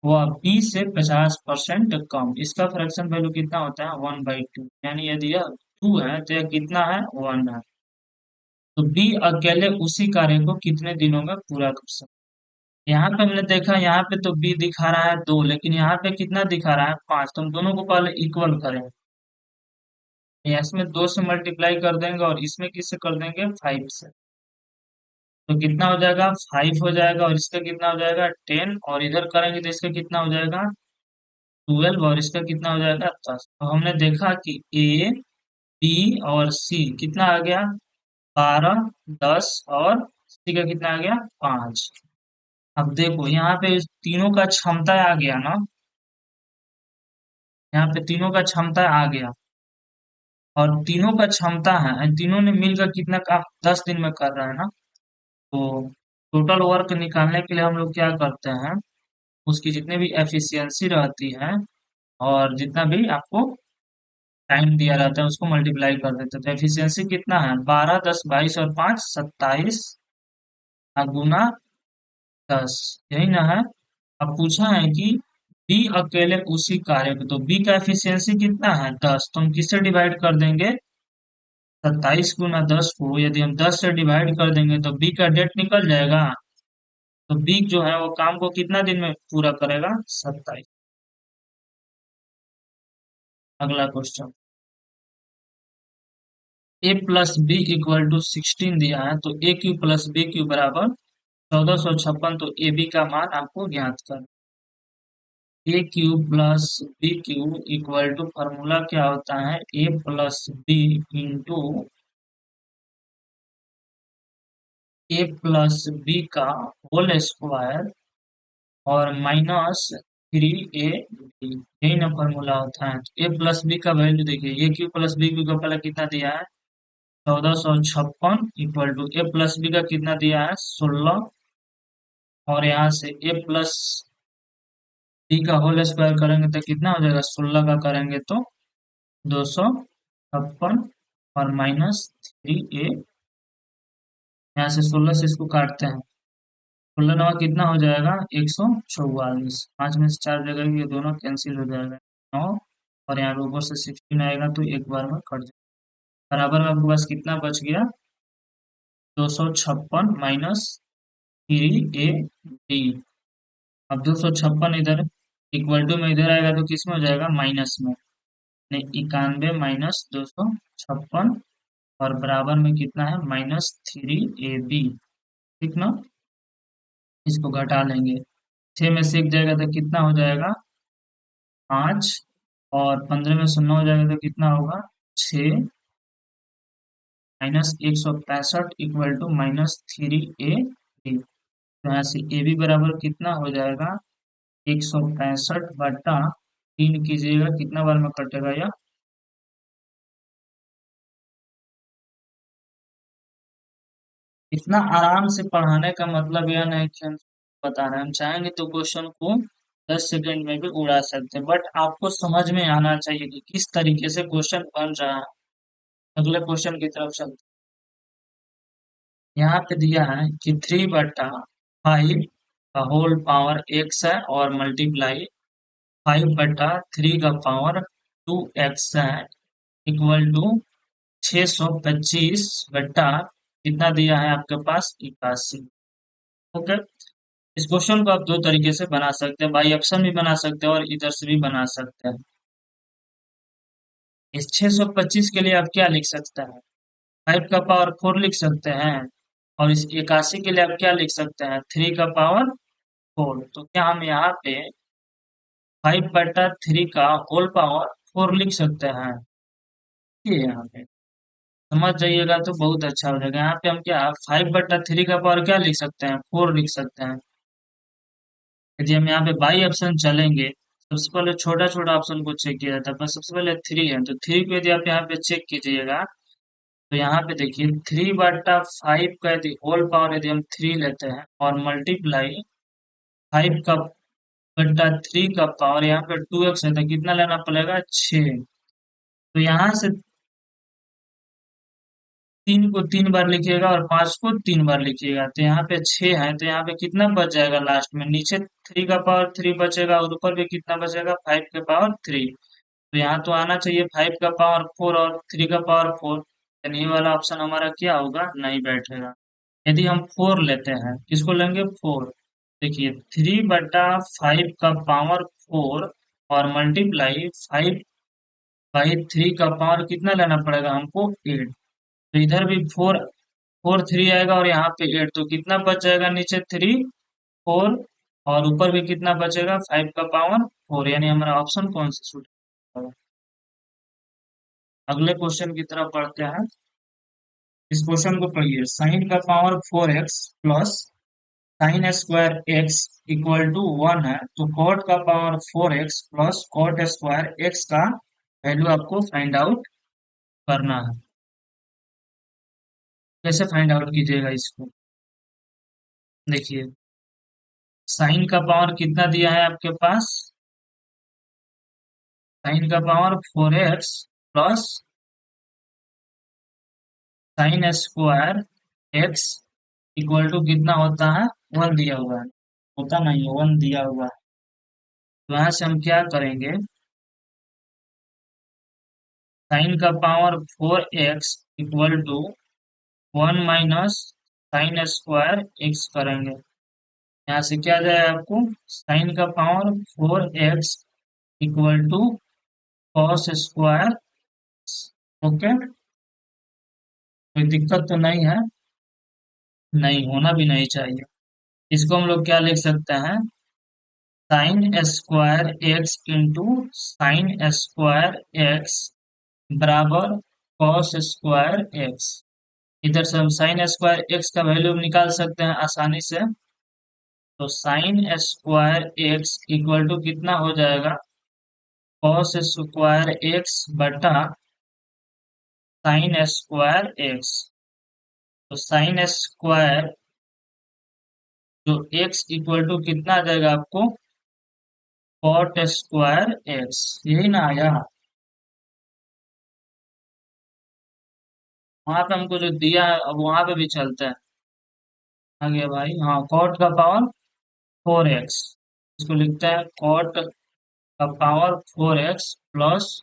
वह बी से 50% कम, इसका फ्रैक्शन वैल्यू कितना होता है 1/2, यानी यदि यह 2 है तो यह कितना है 1 है। तो बी अकेले उसी कार्य को कितने दिनों में पूरा कर सकता है। यहाँ पे हमने देखा यहाँ पे तो बी दिखा रहा है 2, लेकिन यहाँ पे कितना दिखा रहा है 5, तो हम दोनों को पहले इक्वल करें। इसमें 2 से मल्टीप्लाई कर देंगे और इसमें किससे कर देंगे 5 से। तो कितना हो जाएगा 5 हो जाएगा, और इसका कितना हो जाएगा 10, और इधर करेंगे तो इसका कितना हो जाएगा 12, और इसका कितना हो जाएगा 10। तो हमने देखा कि ए बी और सी कितना आ गया 12, 10, और सी का कितना आ गया 5। अब देखो यहाँ पे तीनों का क्षमता आ गया ना, यहाँ पे तीनों का क्षमता आ गया, और तीनों का क्षमता है तीनों ने मिलकर कितना काम 10 दिन में कर रहा है ना। तो टोटल वर्क निकालने के लिए हम लोग क्या करते हैं, उसकी जितनी भी एफिशिएंसी रहती है और जितना भी आपको टाइम दिया रहता है उसको मल्टीप्लाई कर देते हैं। तो एफिशिएंसी कितना है 12, 10, 22 और 5 27 गुना 10, यही ना है। अब पूछा है कि बी अकेले उसी कार्य को, तो बी का एफिशिएंसी कितना है 10, तो हम किससे डिवाइड कर देंगे 27 गुना 10 को यदि हम 10 से डिवाइड कर देंगे तो बी का डेट निकल जाएगा। तो बी जो है वो काम को कितना दिन में पूरा करेगा 27। अगला question, A plus B equal to 16 दिया है, तो A cube plus B cube बराबर 1456, तो ए बी का मान आपको ज्ञात कर। A cube plus B cube equal to formula क्या होता है, A plus B into A plus B का होल स्क्वायर और माइनस 3ab, यही ना फॉर्मूला होता है। ए प्लस बी का वैल्यू देखिए, A cube plus B cube का पहले कितना दिया है 1456 equal to A plus B का कितना दिया है 16, और यहाँ से ए प्लस बी का होल स्क्वायर करेंगे तो कितना हो जाएगा, 16 का करेंगे तो 256 और माइनस 3a, यहाँ से 16 से इसको काटते हैं, 16 नवा कितना हो जाएगा 144, 5 में से 4 जगह ये दोनों कैंसिल हो जाएगा 9, और यहाँ पे ऊपर से 16 आएगा तो एक बार में कट जाएगा। बराबर में आपके पास कितना बच गया 256 माइनस 3ab। अब 256 इधर इक्वल टू में इधर आएगा तो किस में हो जाएगा माइनस में, 91 माइनस 256, और बराबर में कितना है -3ab, ठीक ना। इसको घटा लेंगे, 6 में से एक जाएगा तो कितना हो जाएगा 5, और 15 में से 9 हो जाएगा तो कितना होगा 6, -165 इक्वल टू -3ab। तो यहाँ से ए बी बराबर कितना हो जाएगा 165/3 कीजिएगा, कितना बार में कटेगा यह, इतना आराम से पढ़ाने का मतलब यह नहीं कि हम बता रहे हैं, हम चाहेंगे तो क्वेश्चन को 10 सेकंड में भी उड़ा सकते हैं, बट आपको समझ में आना चाहिए कि किस तरीके से क्वेश्चन बन रहा है। अगले क्वेश्चन की तरफ चलते हैं। यहाँ पे दिया है कि 3/5 का होल पावर x है और मल्टीप्लाई 5/3 का पावर 2x है इक्वल टू 625 कितना दिया है आपके पास 81। ओके, इस क्वेश्चन को आप दो तरीके से बना सकते हैं, बाई ऑप्शन भी बना सकते हैं और इधर से भी बना सकते हैं। इस 625 के लिए आप क्या लिख सकते हैं, 5 का पावर 4 लिख सकते हैं, और इस 81 के लिए आप क्या लिख सकते हैं 3 का पावर 4। तो क्या हम यहाँ पे 5/3 का होल पावर 4 लिख सकते हैं, ये यहाँ पे समझ जाइएगा तो बहुत अच्छा हो जाएगा। यहाँ पे हम क्या 5/3 का पावर क्या लिख सकते हैं 4 लिख सकते हैं। यदि हम यहाँ पे बाई ऑप्शन चलेंगे, सबसे पहले छोटा छोटा ऑप्शन को चेक किया जाता है, पर सबसे पहले 3 है, तो 3 को यदि आप यहाँ पे चेक कीजिएगा तो यहाँ पे देखिए 3/5 का यदि होल पावर यदि हम 3 लेते हैं और मल्टीप्लाई 5 का बट्टा 3 का पावर यहाँ पे 2x है तो कितना लेना पड़ेगा 6। तो यहाँ से 3 को 3 बार लिखिएगा और 5 को 3 बार लिखिएगा, तो यहाँ पे 6 है, तो यहाँ पे कितना बच जाएगा लास्ट में, नीचे 3 का पावर 3 बचेगा और ऊपर भी कितना बचेगा 5 का पावर 3। तो यहाँ तो आना चाहिए 5 का पावर 4 और 3 का पावर 4, यानी ये वाला ऑप्शन हमारा क्या होगा नहीं बैठेगा। यदि हम 4 लेते हैं, किसको लेंगे 4, देखिए 3/5 का पावर 4 और मल्टीप्लाई 5/3 का पावर कितना लेना पड़ेगा हमको 8। तो इधर भी 4 3 आएगा और यहाँ पे 8, तो कितना बच जाएगा नीचे 3 4, और ऊपर भी कितना बचेगा 5 का पावर 4, यानी हमारा ऑप्शन कौन सा सूट होगा। अगले क्वेश्चन की तरफ बढ़ते हैं। इस क्वेश्चन को पढ़िए, साइन का power 4x plus sine square X equal to 1 है, तो कॉट का power 4x plus cot square X का वैल्यू आपको फाइंड आउट करना है। कैसे फाइंड आउट कीजिएगा इसको, देखिए साइन का पावर कितना दिया है आपके पास, साइन का power 4x plus sine square X equal to कितना होता है 1 दिया हुआ है, होता नहीं है 1 दिया हुआ है। तो यहाँ से हम क्या करेंगे, साइन का power 4x equal to 1 minus sine square X करेंगे। यहाँ से क्या जाए आपको साइन का power 4x equal to cos square, okay, कोई दिक्कत तो नहीं है, नहीं होना भी नहीं चाहिए। इसको हम लोग क्या लिख सकते हैं sine square X into sine square X बराबर कॉस स्क्वायर एक्स। इधर से हम साइन स्क्वायर एक्स का वैल्यू निकाल सकते हैं आसानी से। तो sine square X equal to कितना हो जाएगा, कॉस स्क्वायर एक्स बटा साइन स्क्वायर एक्स। तो साइन स्क्वायर जो एक्स इक्वल टू कितना आ जाएगा आपको, कॉट स्क्वायर एक्स, यही ना आया। वहां पे हमको जो दिया है अब वहां पे भी चलता है। आ गया भाई, हाँ, कॉट का पावर 4x, इसको लिखता है कॉट का power 4x plus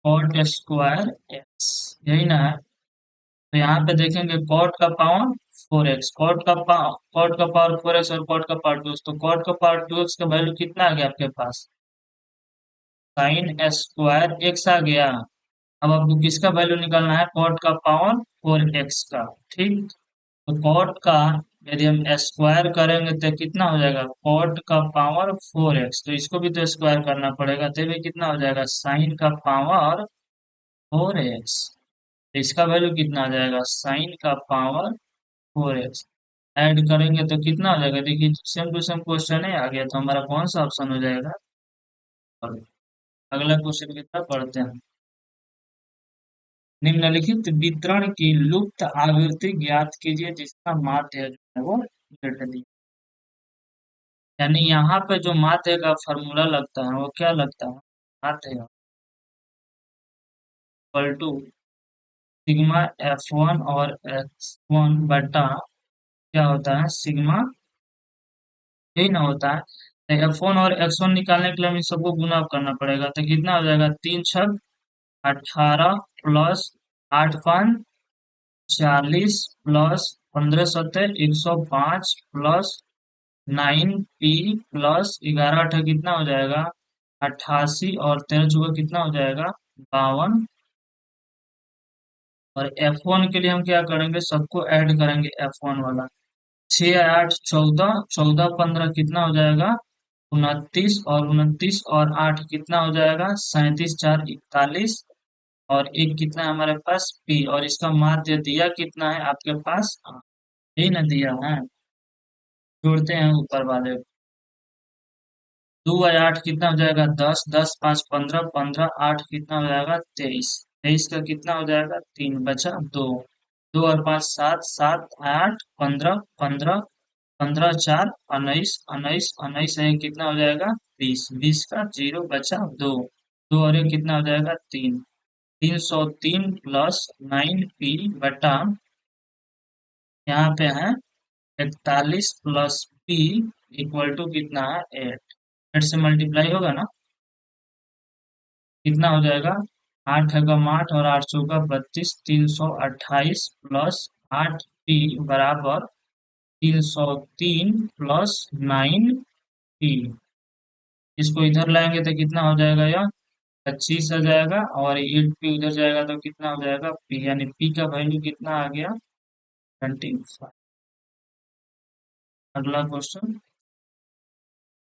cot square X, यही ना है। तो यहाँ पे देखेंगे कॉट का पावर 4x, कॉट का पावर 4x और कॉट का पावर 2x, तो कॉट का पावर 2x का वैल्यू कितना आ गया आपके पास, साइन स्क्वायर एक्स आ गया। अब आपको किसका वैल्यू निकालना है, कॉट का पावर 4x का। ठीक, तो कॉट का यदि हम स्क्वायर करेंगे तो कितना हो जाएगा, कॉट का पावर 4x, तो इसको भी तो स्क्वायर करना पड़ेगा, तो भी कितना हो जाएगा, साइन का पावर 4x। इसका वैल्यू कितना आ जाएगा, साइन का पावर 4x। ऐड करेंगे तो कितना हो जाएगा, देखिए सेम टू सेम क्वेश्चन है, आ गया, तो हमारा कौन सा ऑप्शन हो जाएगा। और अगला क्वेश्चन की तरफ बढ़ते हैं। निम्नलिखित वितरण की लुप्त आवृत्ति ज्ञात कीजिए जिसका माध्य जो है वो निर्धारित। यानी यहाँ पे जो माध्य का फॉर्मूला लगता है वो क्या लगता है, माध्य इक्वल टू सिग्मा F1 और X1 बटा क्या होता है, सिग्मा, यही ना होता है। तो F1 और X1 निकालने के लिए हमें सबको गुना करना पड़ेगा, तो कितना हो जाएगा, 3×6 = 18 plus 8×5 = 40 plus 15×7 = 105 plus 9p plus 11×8 कितना हो जाएगा, 88, और 13×4 कितना हो जाएगा, 52। और F1 के लिए हम क्या करेंगे, सबको ऐड करेंगे, F1 वाला 6×8 = 14, 14×15 कितना हो जाएगा, 29, और 29 और 8 कितना हो जाएगा, 37×4 = 41, और एक कितना है हमारे पास P, और इसका माध्य दिया कितना है आपके पास, यही ना दिया है। जोड़ते हैं ऊपर वाले, 2×8 कितना हो जाएगा, 10, 10×5 = 15, 15, 8 कितना हो जाएगा, 23, 23 का कितना हो जाएगा, 3 बचा 2, 2 और 5 7, 7 8 15, 15, 15×4 19, 19, 19 है कितना हो जाएगा, 20, 20 का 0 बचा 2, 2 और 1 कितना हो जाएगा, 3, 303 प्लस 9p बटा यहाँ पे है 41 प्लस p इक्वल टू कितना है, 8, 8 से मल्टीप्लाई होगा ना, कितना हो जाएगा, 8×8 और 8×4 = 32, 328 प्लस 8p बराबर 303 प्लस 9p। इसको इधर लाएंगे तो कितना हो जाएगा, यह 25 आ जाएगा, और 8p उधर जाएगा तो कितना हो जाएगा, p, यानी p का वैल्यू कितना आ गया, 25। अगला क्वेश्चन,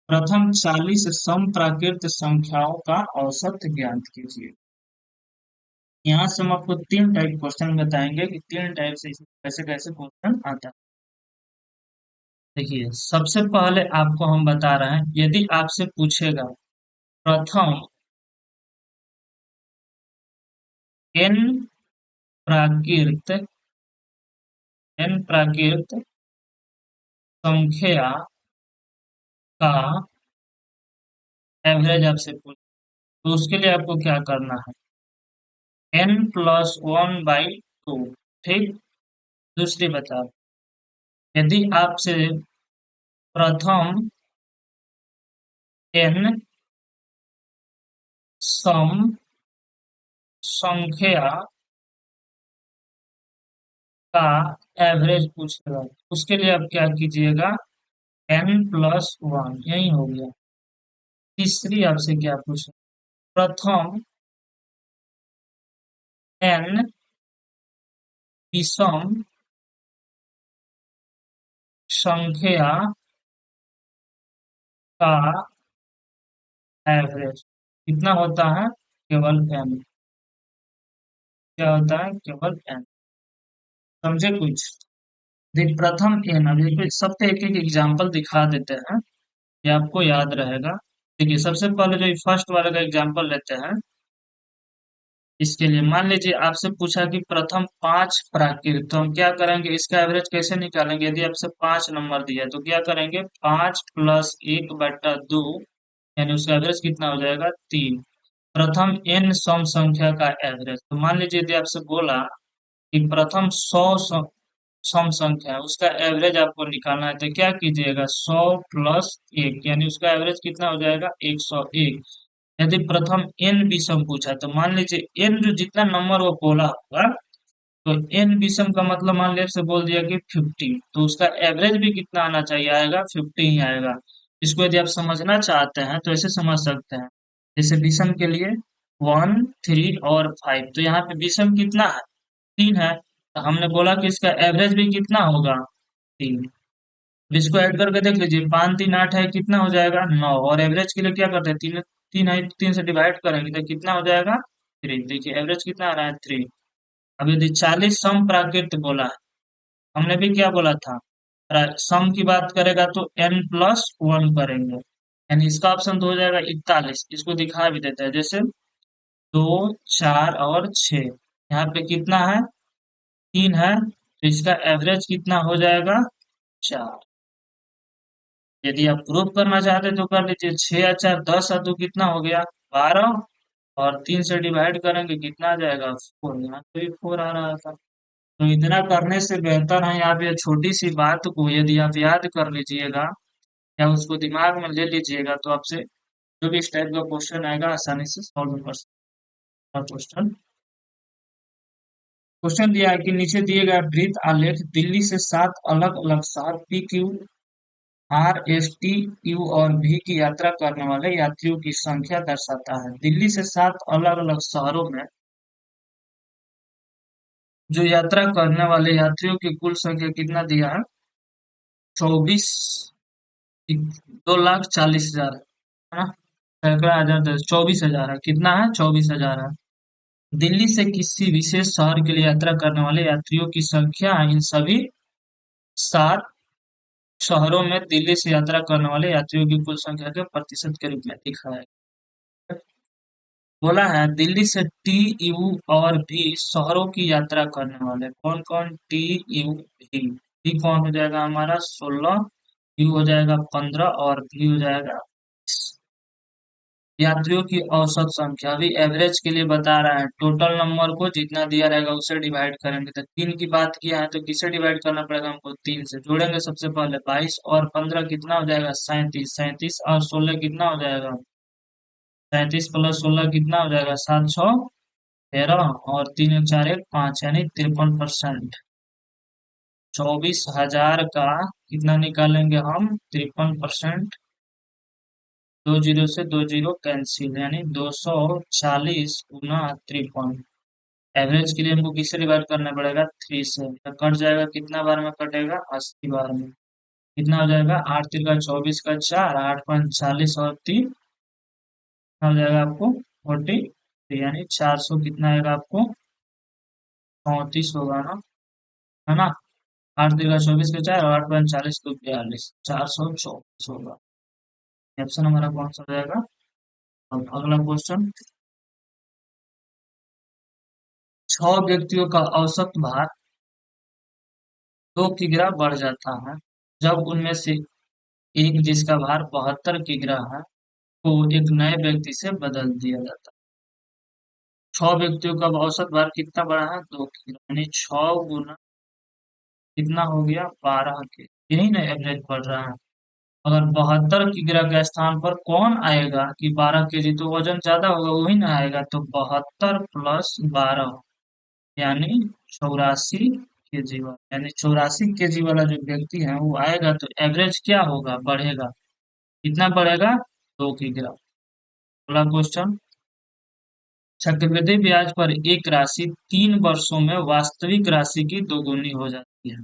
प्रथम 40 समप्राकृत संख्याओं का औसत ज्ञात कीजिए। यहाँ से हम आपको 3 टाइप क्वेश्चन बताएंगे कि 3 टाइप से इसमें कैसे कैसे क्वेश्चन आता है। देखिए, सबसे पहले आपको हम बता रहे हैं, यदि आपसे पूछेगा प्रथम n प्राकृत संख्या का एवरेज आपसे पूछ, तो उसके लिए आपको क्या करना है, n+1/2। ठीक, दूसरी बता, यदि आपसे प्रथम n सम संख्या का एवरेज पूछेगा, उसके लिए आप क्या कीजिएगा, n+1, यही हो गया। तीसरी आपसे क्या पूछे, प्रथम n विषम संख्या का एवरेज कितना होता है? केवल एन। क्या होता है? केवल एन। समझे कुछ? देख प्रथम एन, अब देखिए सबके एक एक एग्जाम्पल दिखा देते हैं, ये आपको याद रहेगा। देखिए सबसे पहले जो फर्स्ट वाले का एग्जाम्पल लेते हैं, इसके लिए मान लीजिए आपसे पूछा कि प्रथम पांच प्राकृत, तो हम क्या करेंगे, इसका एवरेज कैसे निकालेंगे? यदि आपसे 5 नंबर दिया है तो क्या करेंगे, 5 + 1/2, यानी उसका एवरेज कितना हो जाएगा? 3। प्रथम एन सम संख्या का एवरेज, तो मान लीजिए यदि आपसे बोला कि प्रथम 100 सम संख्या है, उसका एवरेज आपको निकालना है, तो क्या कीजिएगा, 100 + 1, यानी उसका एवरेज कितना हो जाएगा? 101। यदि प्रथम एन विषम पूछा तो मान लीजिए एन जो जितना नंबर वो बोला होगा, तो एन विषम का मतलब मान लीजिए से बोल दिया कि 50, तो उसका एवरेज भी कितना आना चाहिए? आएगा 50 ही आएगा। इसको यदि आप समझना चाहते हैं तो ऐसे समझ सकते हैं, जैसे विषम के लिए 1, 3 और 5, तो यहाँ पे विषम कितना है? 3 है, तो हमने बोला कि इसका एवरेज भी कितना होगा? 3। अब इसको ऐड करके देख लीजिए, 5, 3, 8 है, कितना हो जाएगा? 9। और एवरेज के लिए क्या करते हैं, तीन, तीन है, 3 से डिवाइड करेंगे तो कितना हो जाएगा? 3। देखिए एवरेज कितना आ रहा है? 3। अब यदि 40 सम प्राकृत बोला है, हमने भी क्या बोला था, सम की बात करेगा तो n+1 करेंगे, यानी इसका ऑप्शन तो हो जाएगा 41। इसको दिखा भी देता है, जैसे 2, 4 और 6, यहाँ पे कितना है? 3 है, तो इसका एवरेज कितना हो जाएगा? 4। यदि आप प्रूफ करना चाहते तो कर लीजिए, 6 या 4, 10 है तो कितना हो गया? 12। और 3 से डिवाइड करेंगे कितना आ जाएगा? 4। यहाँ पे भी 4 आ रहा था। तो इतना करने से बेहतर है आप ये छोटी सी बात को यदि आप याद कर लीजिएगा या उसको दिमाग में ले लीजिएगा, तो आपसे जो भी इस टाइप का क्वेश्चन आएगा आसानी से सॉल्व कर सकते हैं। क्वेश्चन क्वेश्चन दिया है कि नीचे दिए गए वृत्त आलेख दिल्ली से 7 अलग अलग शहर P Q R S T U और भी की यात्रा करने वाले यात्रियों की संख्या दर्शाता है। दिल्ली से 7 अलग अलग शहरों में जो यात्रा करने वाले यात्रियों की कुल संख्या कितना दिया है? 24, 2,40,000 है ना? सैकड़ा हजार 24,000 है, कितना है? 24,000 है। दिल्ली से किसी विशेष शहर के लिए यात्रा करने वाले यात्रियों की संख्या इन सभी 7 शहरों में दिल्ली से यात्रा करने वाले यात्रियों की कुल संख्या के प्रतिशत के रूप में दिखा है। बोला है दिल्ली से टी यू और भी शहरों की यात्रा करने वाले कौन कौन? टी यू भी, टी कौन हो जाएगा हमारा? 16, यू हो जाएगा 15 और भी हो जाएगा 20। यात्रियों की औसत संख्या भी एवरेज के लिए बता रहा है, टोटल नंबर को जितना दिया रहेगा उससे डिवाइड करेंगे, तो 3 की बात किया है तो किससे डिवाइड करना पड़ेगा हमको? 3 से। जोड़ेंगे सबसे पहले 22 और 15 कितना हो जाएगा? 37। 37 और 16 कितना हो जाएगा? 37 + 16 कितना हो जाएगा? 7, 6, 13 और 3, 1, 4, 1, 5, यानी 53%। 24,000 का कितना निकालेंगे हम? 53%। 2 जीरो से 2 जीरो कैंसिल, यानी 240 गुना 53। एवरेज के लिए हमको किससे डिवाइड करना पड़ेगा? 3 से। तो कट जाएगा, कितना बार में कटेगा? 80 बार में। कितना हो जाएगा? 8 × 3 = 24 का 4, 8, 5, 40 और 3 हो जाएगा आपको 40, यानी 400 कितना आएगा आपको? 34 होगा ना, है ना? 8 × 3 = 24 का 4 और 8, 5, 40 तो 42, 424 होगा। ऑप्शन हमारा कौन सा हो जाएगा? अब अगला क्वेश्चन, 6 व्यक्तियों का औसत भार 2 किग्रा बढ़ जाता है जब उनमें से एक, जिसका भार 72 किग्रा है, को एक नए व्यक्ति से बदल दिया जाता है। 6 व्यक्तियों का औसत भार कितना बढ़ा है? 2 किग्रा, यानी 6 गुना कितना हो गया? 12 के। यही ना एवरेज बढ़ रहा है। अगर 72 किग्रा के स्थान पर कौन आएगा कि 12 केजी, तो वजन ज्यादा होगा, वही ना आएगा, तो 72 + 12 यानी 84 केजी वाला, यानी 84 केजी वाला जो व्यक्ति है वो आएगा, तो एवरेज क्या होगा? बढ़ेगा। कितना बढ़ेगा? 2 किग्रा। अगला क्वेश्चन, चक्रवृद्धि ब्याज पर एक राशि 3 वर्षों में वास्तविक राशि की दोगुनी हो जाती है।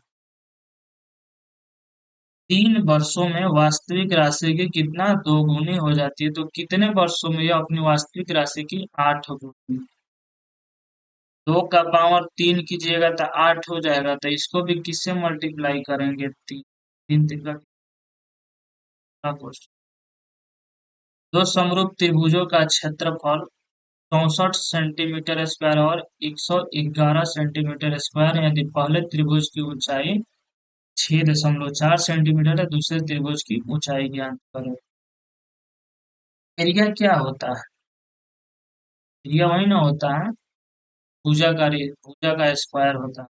3 वर्षों में वास्तविक राशि की कितना दोगुनी हो जाती है, तो कितने वर्षों में यह अपनी वास्तविक राशि की 8 गुनी। 2 का पावर 3 कीजिएगा तो 8 हो जाएगा, तो इसको भी किससे मल्टीप्लाई करेंगे? 3 3 का क्वेश्चन। दो समरूप त्रिभुजों का क्षेत्रफल 64 सेंटीमीटर स्क्वायर और 111 सेंटीमीटर स्क्वायर है, यदि पहले त्रिभुज की ऊंचाई 6.4 सेंटीमीटर है, दूसरे त्रिभुज की ऊंचाई ज्ञात करो। एरिया क्या होता है? एरिया वही ना होता है, भुजा का स्क्वायर होता है,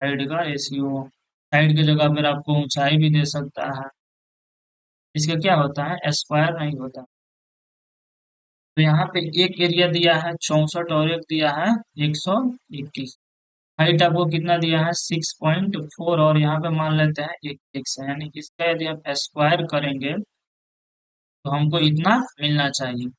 साइड का रेशियो। साइड की जगह पर आपको ऊंचाई भी दे सकता है, इसका क्या होता है? स्क्वायर नहीं होता। तो यहाँ पे एक एरिया दिया है 64 और एक दिया है 121। हाइट आपको कितना दिया है? 6.4, और यहाँ पे मान लेते हैं एक एक्स है, यानी इसका यदि हम स्क्वायर करेंगे तो हमको इतना मिलना चाहिए।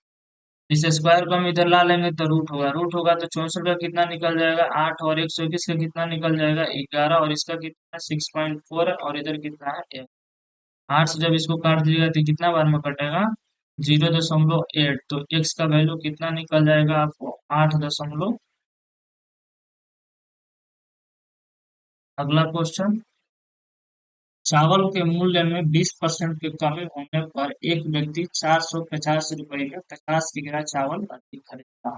इस स्क्वायर को हम इधर ला लेंगे तो रूट होगा तो 64 का कितना निकल जाएगा? 8, और 121 का कितना निकल जाएगा? 11, और इसका कितना है? 6.4, और इधर कितना है? 1। 8 से जब इसको काट दीजिएगा तो कितना बार में कटेगा? 0.8। तो एक्स का वैल्यू कितना निकल जाएगा आपको? 8। अगला क्वेश्चन। चावल के मूल्य में 20% की कमी होने पर एक व्यक्ति 450 रुपये में 50 किग्रा चावल अधिक खरीदता है।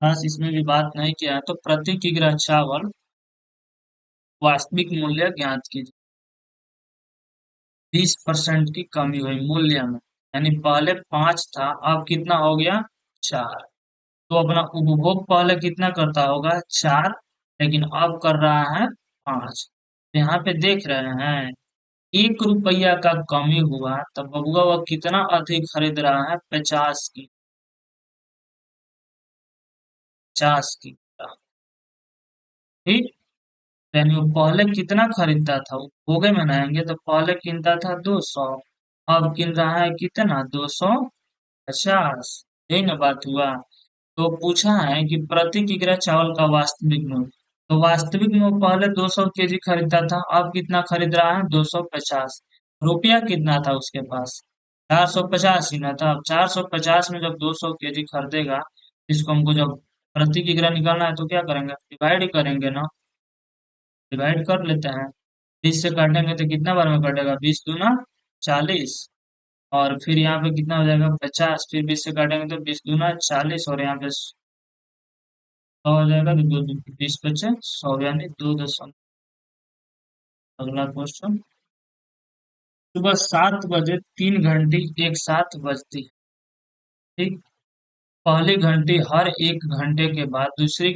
बस इसमें भी बात नहीं किया है, तो प्रति किग्रा चावल वास्तविक मूल्य ज्ञात कीजिए। 20% की कमी हुई मूल्य में, यानी पहले 5 था, अब कितना हो गया? 4। तो अपना उपभोग पहले कितना करता होगा? 4, लेकिन अब कर रहा है 5। यहाँ पे देख रहे हैं 1 रुपया का कमी हुआ, तब बबुआ वह कितना अधिक खरीद रहा है? 50 की। ठीक। यानी वो पहले कितना खरीदता था? उपभोगे में आएंगे तो पहले कीनता था 200, अब किन रहा है कितना? 250। यही ना बात हुआ। तो पूछा है कि प्रति किग्रा चावल का वास्तविक मूल्य। तो वास्तविक में वो पहले 200 केजी खरीदता था, अब कितना खरीद रहा है? 250। रुपया कितना था उसके पास? 450 ही ना था। अब 450 में जब 200 केजी खरीदेगा, इसको हमको जब प्रति किग्रा निकालना है तो क्या करेंगे? डिवाइड ही करेंगे ना। डिवाइड कर लेते हैं। 20 से काटेंगे तो कितना बार में कटेगा? 20 दूना 40, और फिर यहाँ पे कितना हो जाएगा? 50। फिर 20 से काटेंगे तो 20 दूना 40, और यहाँ पे 100 हो जाएगा, तो 20 बचे 100, यानी 2 दशमलव। अगला क्वेश्चन। सुबह 7 बजे 3 घंटी एक साथ बजती है। ठीक। पहली घंटी हर 1 घंटे के बाद, दूसरी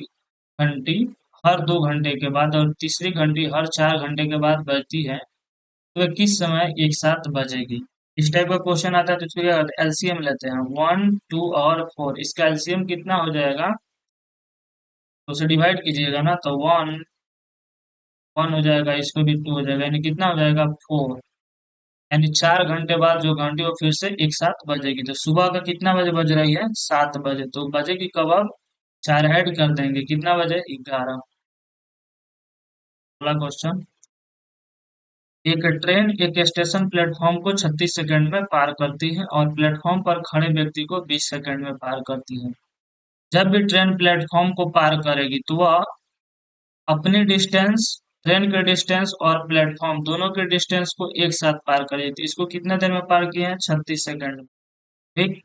घंटी हर 2 घंटे के बाद, और तीसरी घंटी हर 4 घंटे के बाद बजती है, तो वह किस समय एक साथ बजेगी? इस टाइप का क्वेश्चन आता है तो इसको क्या करते हैं? एलसीएम लेते हैं। 1, 2 और 4, इसका एलसीएम कितना हो जाएगा? तो उसे डिवाइड कीजिएगा ना, तो वन वन हो जाएगा, इसको भी 2 हो जाएगा, यानी कितना हो जाएगा? 4। यानी 4 घंटे बाद जो घंटी वो फिर से एक साथ बजेगी। तो सुबह का कितना बजे बज रही है? 7 बजे, तो बजेगी कब? अब 4 ऐड कर देंगे, कितना बजे? 11। अगला क्वेश्चन। एक ट्रेन एक स्टेशन प्लेटफॉर्म को 36 सेकंड में पार करती है और प्लेटफॉर्म पर खड़े व्यक्ति को 20 सेकंड में पार करती है। जब भी ट्रेन प्लेटफॉर्म को पार करेगी तो वह अपनी डिस्टेंस, ट्रेन के डिस्टेंस और प्लेटफॉर्म दोनों के डिस्टेंस को एक साथ पार करेगी। तो इसको कितने देर में पार किए हैं? 36 सेकंड में। ठीक।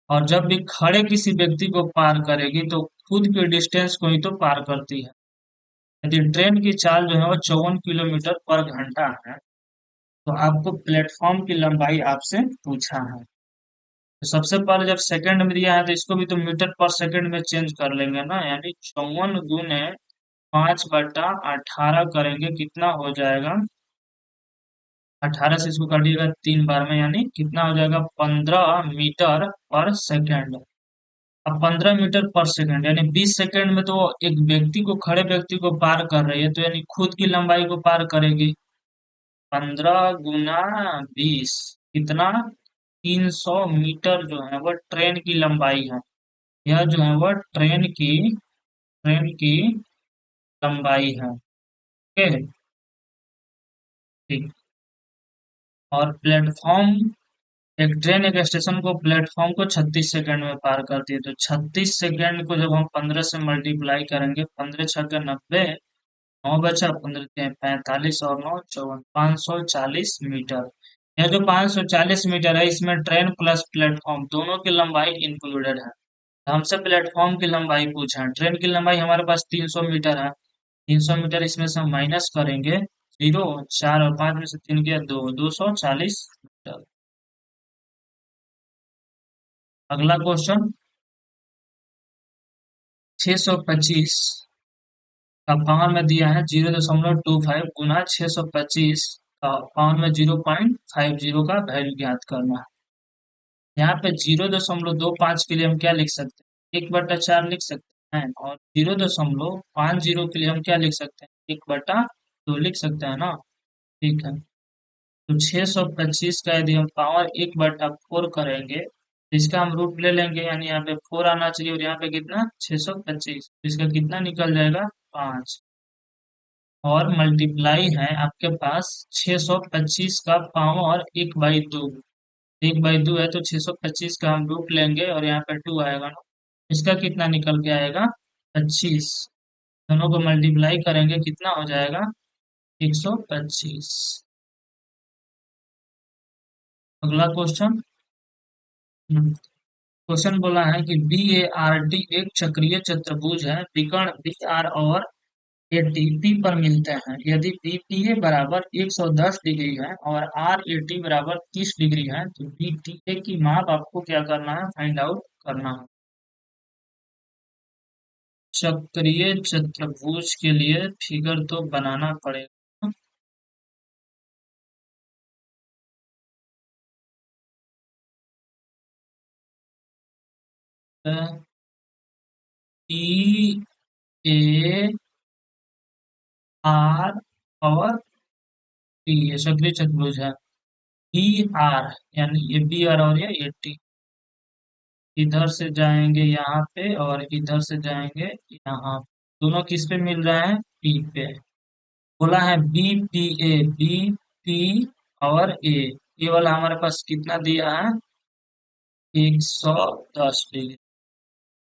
और जब भी खड़े किसी व्यक्ति को पार करेगी तो खुद के डिस्टेंस को ही तो पार करती है। यदि ट्रेन की चाल जो है वो 54 किलोमीटर पर घंटा है, तो आपको प्लेटफॉर्म की लंबाई आपसे पूछा है। तो सबसे पहले जब सेकंड में दिया है तो इसको भी तो मीटर पर सेकंड में चेंज कर लेंगे ना, यानी 54 गुने 5/18 करेंगे, कितना हो जाएगा? 18 से इसको काटिएगा 3 बार में, यानी कितना हो जाएगा? 15 मीटर पर सेकंड। अब 15 मीटर पर सेकंड यानी 20 सेकंड में तो एक व्यक्ति को, खड़े व्यक्ति को पार कर रही है, तो यानी खुद की लंबाई को पार करेगी। 15 गुना 20 कितना? 300 मीटर जो है वह ट्रेन की लंबाई है। यह जो है वह ट्रेन की लंबाई है। ओके। ठीक। और प्लेटफॉर्म, एक ट्रेन एक स्टेशन को प्लेटफॉर्म को 36 सेकंड में पार करती है, तो 36 सेकंड को जब हम 15 से मल्टीप्लाई करेंगे, 15 × 6 = 90, 9 बचा, 15 × 3 = 45 और 9 = 54, 540 मीटर। यह जो 540 मीटर है, इसमें ट्रेन प्लस प्लेटफॉर्म दोनों की लंबाई इंक्लूडेड है। हमसे प्लेटफॉर्म की लंबाई पूछा है, ट्रेन की लंबाई हमारे पास 300 मीटर है। 300 मीटर इसमें से हम माइनस करेंगे, 0, 4 और 5 में से 3 गया, 240 मीटर। अगला क्वेश्चन, 625 का पावर में दिया है 0.25 गुना 625 का पावर में 0.50 का वैल्यू ज्ञात करना है। यहाँ पे 0.25 के लिए हम क्या लिख सकते हैं, 1/4 लिख सकते हैं, और 0.50 के लिए हम क्या लिख सकते हैं, 1/2 लिख सकते हैं ना। ठीक है, तो 625 का यदि हम पावर 1/4 करेंगे, इसका हम रूट ले लेंगे, यानी यहाँ पे 4 आना चाहिए, और यहाँ पे कितना 625, इसका कितना निकल जाएगा 5, और मल्टीप्लाई है आपके पास 625 का पावर 1/2। 1/2 है तो 625 का हम रूट लेंगे, और यहाँ पे 2 आएगा ना, इसका कितना निकल के आएगा 25। दोनों को मल्टीप्लाई करेंगे, कितना हो जाएगा 125। अगला क्वेश्चन, क्वेश्चन बोला है कि बी ए आर डी एक चक्रीय चतुर्भुज है, विकर्ण बी आर और ए टी पी पर मिलते हैं। यदि बी पी ए बराबर 110 डिग्री है और आर ए टी बराबर 30 डिग्री है, तो बी टी ए की माप आपको क्या करना है, फाइंड आउट करना है। चक्रीय चतुर्भुज के लिए फिगर तो बनाना पड़ेगा। ई ए आर और टी, ये चक्रीय चतुर्भुज है। बी आर, यानी ये बी आर और ये टी, इधर से जाएंगे यहाँ पे और इधर से जाएंगे यहाँ, दोनों किस पे मिल रहे हैं, पी पे। बोला है B P A, B P और ए, ये वाला हमारे पास कितना दिया है 110 degree.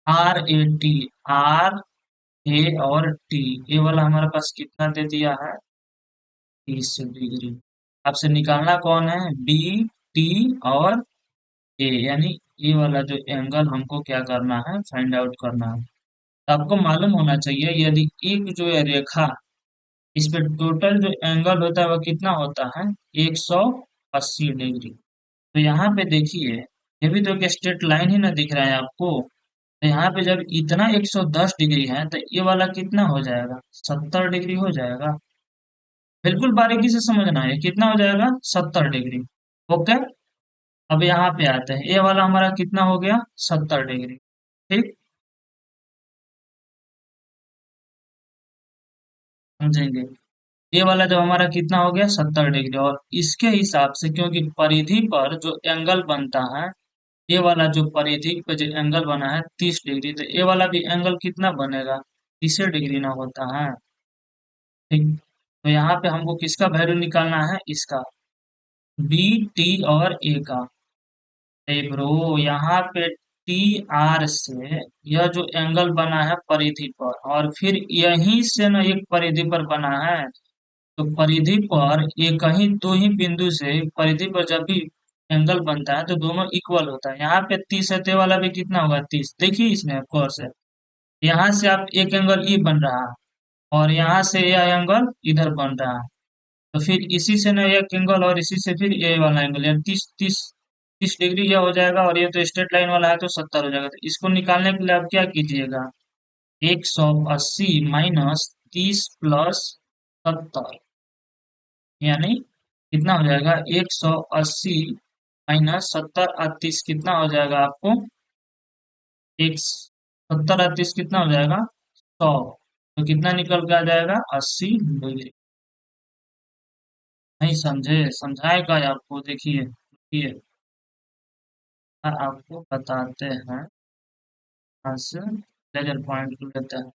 R A T, R A और टी, ये वाला हमारे पास कितना दे दिया है 30 डिग्री। आपसे निकालना कौन है, बी टी और ए, यानी ये वाला जो एंगल हमको क्या करना है, फाइंड आउट करना है। तो आपको मालूम होना चाहिए, यदि एक जो है रेखा, इस पे टोटल जो एंगल होता है वह कितना होता है 180 डिग्री। तो यहाँ पे देखिए, ये भी तो एक स्ट्रेट लाइन ही ना दिख रहा है आपको, तो यहाँ पे जब इतना 110 डिग्री है, तो ये वाला कितना हो जाएगा 70 डिग्री हो जाएगा। बिल्कुल बारीकी से समझना है, कितना हो जाएगा 70 डिग्री। ओके, अब यहाँ पे आते हैं, ये वाला हमारा कितना हो गया 70 डिग्री। ठीक, समझेंगे। ये वाला जब हमारा कितना हो गया 70 डिग्री, और इसके हिसाब से क्योंकि परिधि पर जो एंगल बनता है, ये वाला जो परिधि पर जो एंगल बना है 30 डिग्री, तो ये वाला भी एंगल कितना बनेगा 30 डिग्री ना होता है। ठीक, तो यहाँ पे हमको किसका वैल्यू निकालना है, इसका, बी टी और ए का। ए ब्रो, यहाँ पे टी आर से यह जो एंगल बना है परिधि पर, और फिर यहीं से ना एक परिधि पर बना है, तो परिधि पर एक ही दो ही बिंदु से परिधि पर जब भी एंगल बनता है तो दोनों इक्वल होता है। यहाँ पे 30 है, तो ये वाला भी कितना होगा 30, देखिए इसमें कोर्स है, यहाँ से आप एक एंगल ई बन रहा है, और यहाँ से यह एंगल इधर बन रहा है, तो फिर इसी से ना एक एंगल, और इसी से फिर ये वाला एंगल, यानी 30 डिग्री यह हो जाएगा, और ये तो स्ट्रेट लाइन वाला है तो 70 हो जाएगा। तो इसको निकालने के लिए आप क्या कीजिएगा, 180 माइनस 30 प्लस 70, यानी कितना हो जाएगा 180 माइनस 70 और 30 कितना हो जाएगा आपको, एक 70 और 30 कितना हो जाएगा 100, तो कितना निकल के आ जाएगा 80 डिग्री। नहीं समझे, समझाएगा आपको, देखिए देखिए, आपको बताते हैं, यहाँ से लेजर पॉइंट लेते हैं,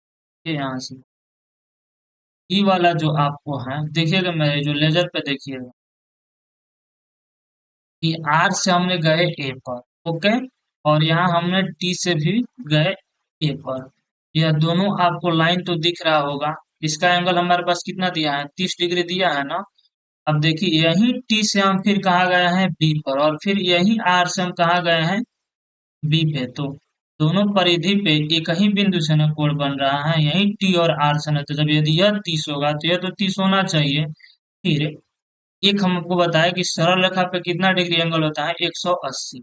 ये यहाँ से ई वाला जो आपको है, देखिएगा मेरे जो लेजर पे देखिएगा कि आर से हमने गए ए पर, ओके, और यहाँ हमने टी से भी गए ए पर। यह दोनों आपको लाइन तो दिख रहा होगा। इसका एंगल हमारे पास कितना दिया है, 30 डिग्री दिया है ना। अब देखिए यही टी से हम फिर कहाँ गए हैं बी पर, और फिर यही आर से हम कहाँ गए हैं बी पे। तो दोनों परिधि पे एक ही बिंदु से ना कोण बन रहा है, यही टी और आर से ना। तो जब यदि यह 30 होगा तो यह तो 30 होना चाहिए। फिर एक हमको बताया कि सरल रेखा पे कितना डिग्री एंगल होता है, 180।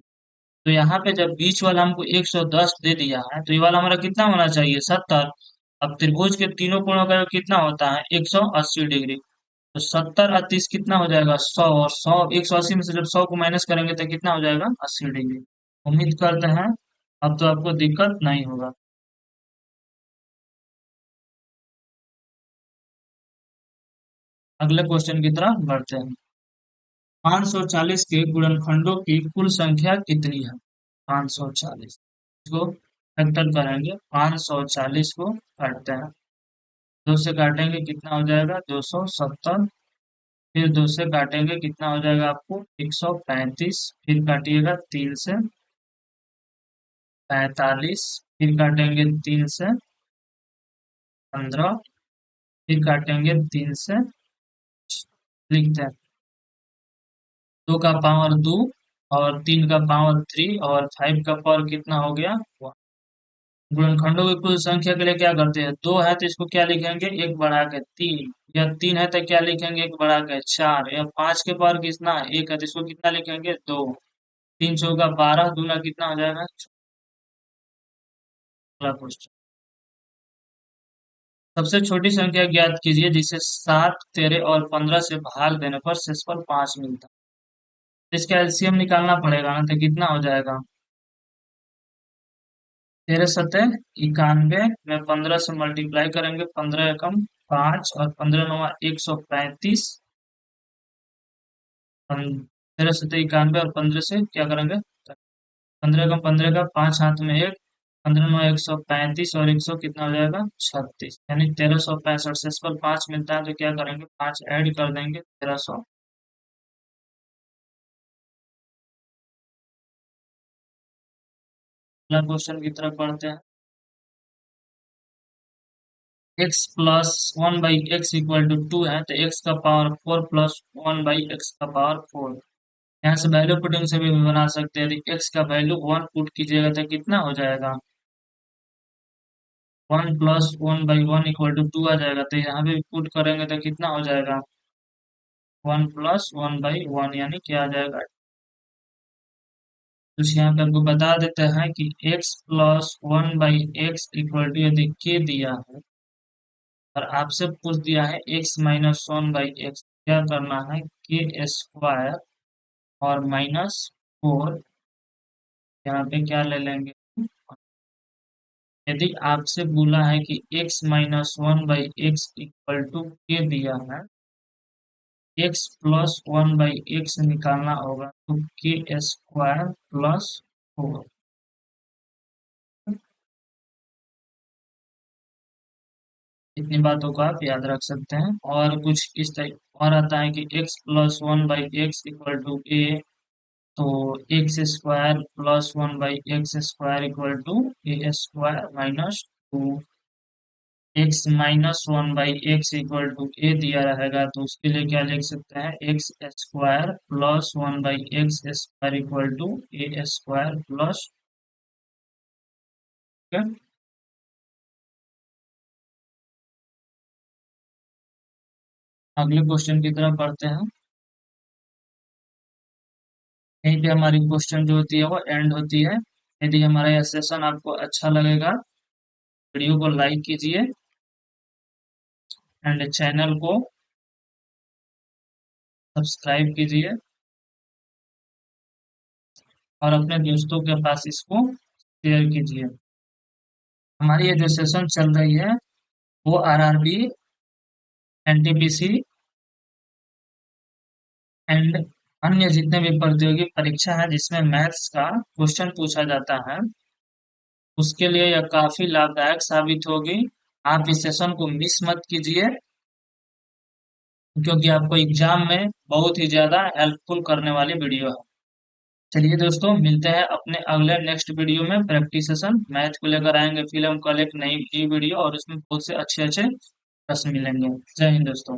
तो यहाँ पे जब बीच वाला हमको 110 दे दिया है, तो ये वाला हमारा कितना होना चाहिए, 70। अब त्रिभुज के तीनों कोणों का योग कितना होता है, 180 डिग्री। तो 70 और 30 कितना हो जाएगा, 100, और 100 180 में से जब 100 को माइनस करेंगे तो कितना हो जाएगा, 80 डिग्री। उम्मीद करते हैं अब तो आपको दिक्कत नहीं होगा। अगले क्वेश्चन की तरफ बढ़ते हैं। 540 के गुणनखंडों की कुल संख्या कितनी है, 540 को फैक्टर करेंगे, 540 को काटते हैं, दो से काटेंगे कितना हो जाएगा, 270। फिर दो से काटेंगे कितना हो जाएगा आपको, 135। फिर काटिएगा 3 से, 45। फिर काटेंगे 3 से, 15। फिर काटेंगे 3 से, लिखते हैं 2 का पावर 2, और 3 का पावर 3, और 5 का पावर कितना हो गया 1। गुणनखंडों की कुल संख्या के लिए क्या करते हैं, 2 है तो इसको क्या लिखेंगे, एक बढ़ा के 3। या 3 है तो क्या लिखेंगे, एक बढ़ा के 4। या 5 के पावर कितना है, 1 है तो इसको कितना लिखेंगे, 2। 3 चौका 12, दूना कितना हो जाएगा, 16। सबसे छोटी संख्या ज्ञात कीजिए जिसे 7, 13 और 15 से भाग देने पर शेषफल 5 मिलता है। इसका एलसीएम निकालना पड़ेगा ना, तो कितना हो जाएगा, 13 सतह 91 में 15 से मल्टीप्लाई करेंगे, 15 एकम 5, और 15 नवा 135। 13 सतह 91 और 15 से क्या करेंगे, 15 का 5 हाथ में एक, 15 नौ 135, और 100 कितना हो जाएगा, 36। यानी 1365 से इस पर 5 मिलता है, तो क्या करेंगे, 5 ऐड कर देंगे, 1300। अगला क्वेश्चन की तरफ बढ़ते हैं। x plus 1/x equal to 2 है, तो x का पावर 4 प्लस 1/x का पावर 4। यहाँ से वैल्यू पुटिंग से भी बना सकते हैं। यदि x का वैल्यू 1 पुट कीजिएगा तो कितना हो जाएगा, 1 प्लस 1/1 इक्वल टू 2 आ जाएगा। तो यहाँ पे पुट करेंगे तो कितना हो जाएगा, 1 प्लस 1/1, यानी क्या आ जाएगा। तो यहाँ पे आपको बता देते हैं कि x plus 1/x equal to, यदि k दिया है और आपसे पूछ दिया है x माइनस 1/x, क्या करना है, k स्क्वायर और -4, यहाँ पे क्या ले लेंगे। यदि आपसे बोला है कि x minus 1/x equal to के दिया है, x प्लस 1/x निकालना होगा, तो के स्क्वायर प्लस 4। इतनी बातों को आप याद रख सकते हैं। और कुछ इस टाइप और आता है कि x plus 1/x equal to A, तो x square plus 1/x square equal to A square minus 2। X minus 1/x equal to A दिया रहेगा, तो उसके लिए क्या लिख सकते हैं, x square plus 1/x square equal to A square plus. अगले क्वेश्चन की तरफ बढ़ते हैं। यहीं पे हमारी क्वेश्चन जो होती है वो एंड होती है। यदि हमारा यह सेशन आपको अच्छा लगेगा, वीडियो को लाइक कीजिए एंड चैनल को सब्सक्राइब कीजिए, और अपने दोस्तों के पास इसको शेयर कीजिए। हमारी ये जो सेशन चल रही है वो आरआरबी, एनटीपीसी एंड अन्य जितने भी प्रतियोगी परीक्षा है जिसमें मैथ्स का क्वेश्चन पूछा जाता है, उसके लिए यह काफी लाभदायक साबित होगी। आप इस सेशन को मिस मत कीजिए। क्योंकि आपको एग्जाम में बहुत ही ज्यादा हेल्पफुल करने वाली वीडियो है। चलिए दोस्तों, मिलते हैं अपने अगले नेक्स्ट वीडियो में। प्रैक्टिस सेशन मैथ को लेकर आएंगे, फिर हम कल एक नई नई वीडियो और उसमें बहुत से अच्छे अच्छे प्रश्न मिलेंगे। जय हिंद दोस्तों।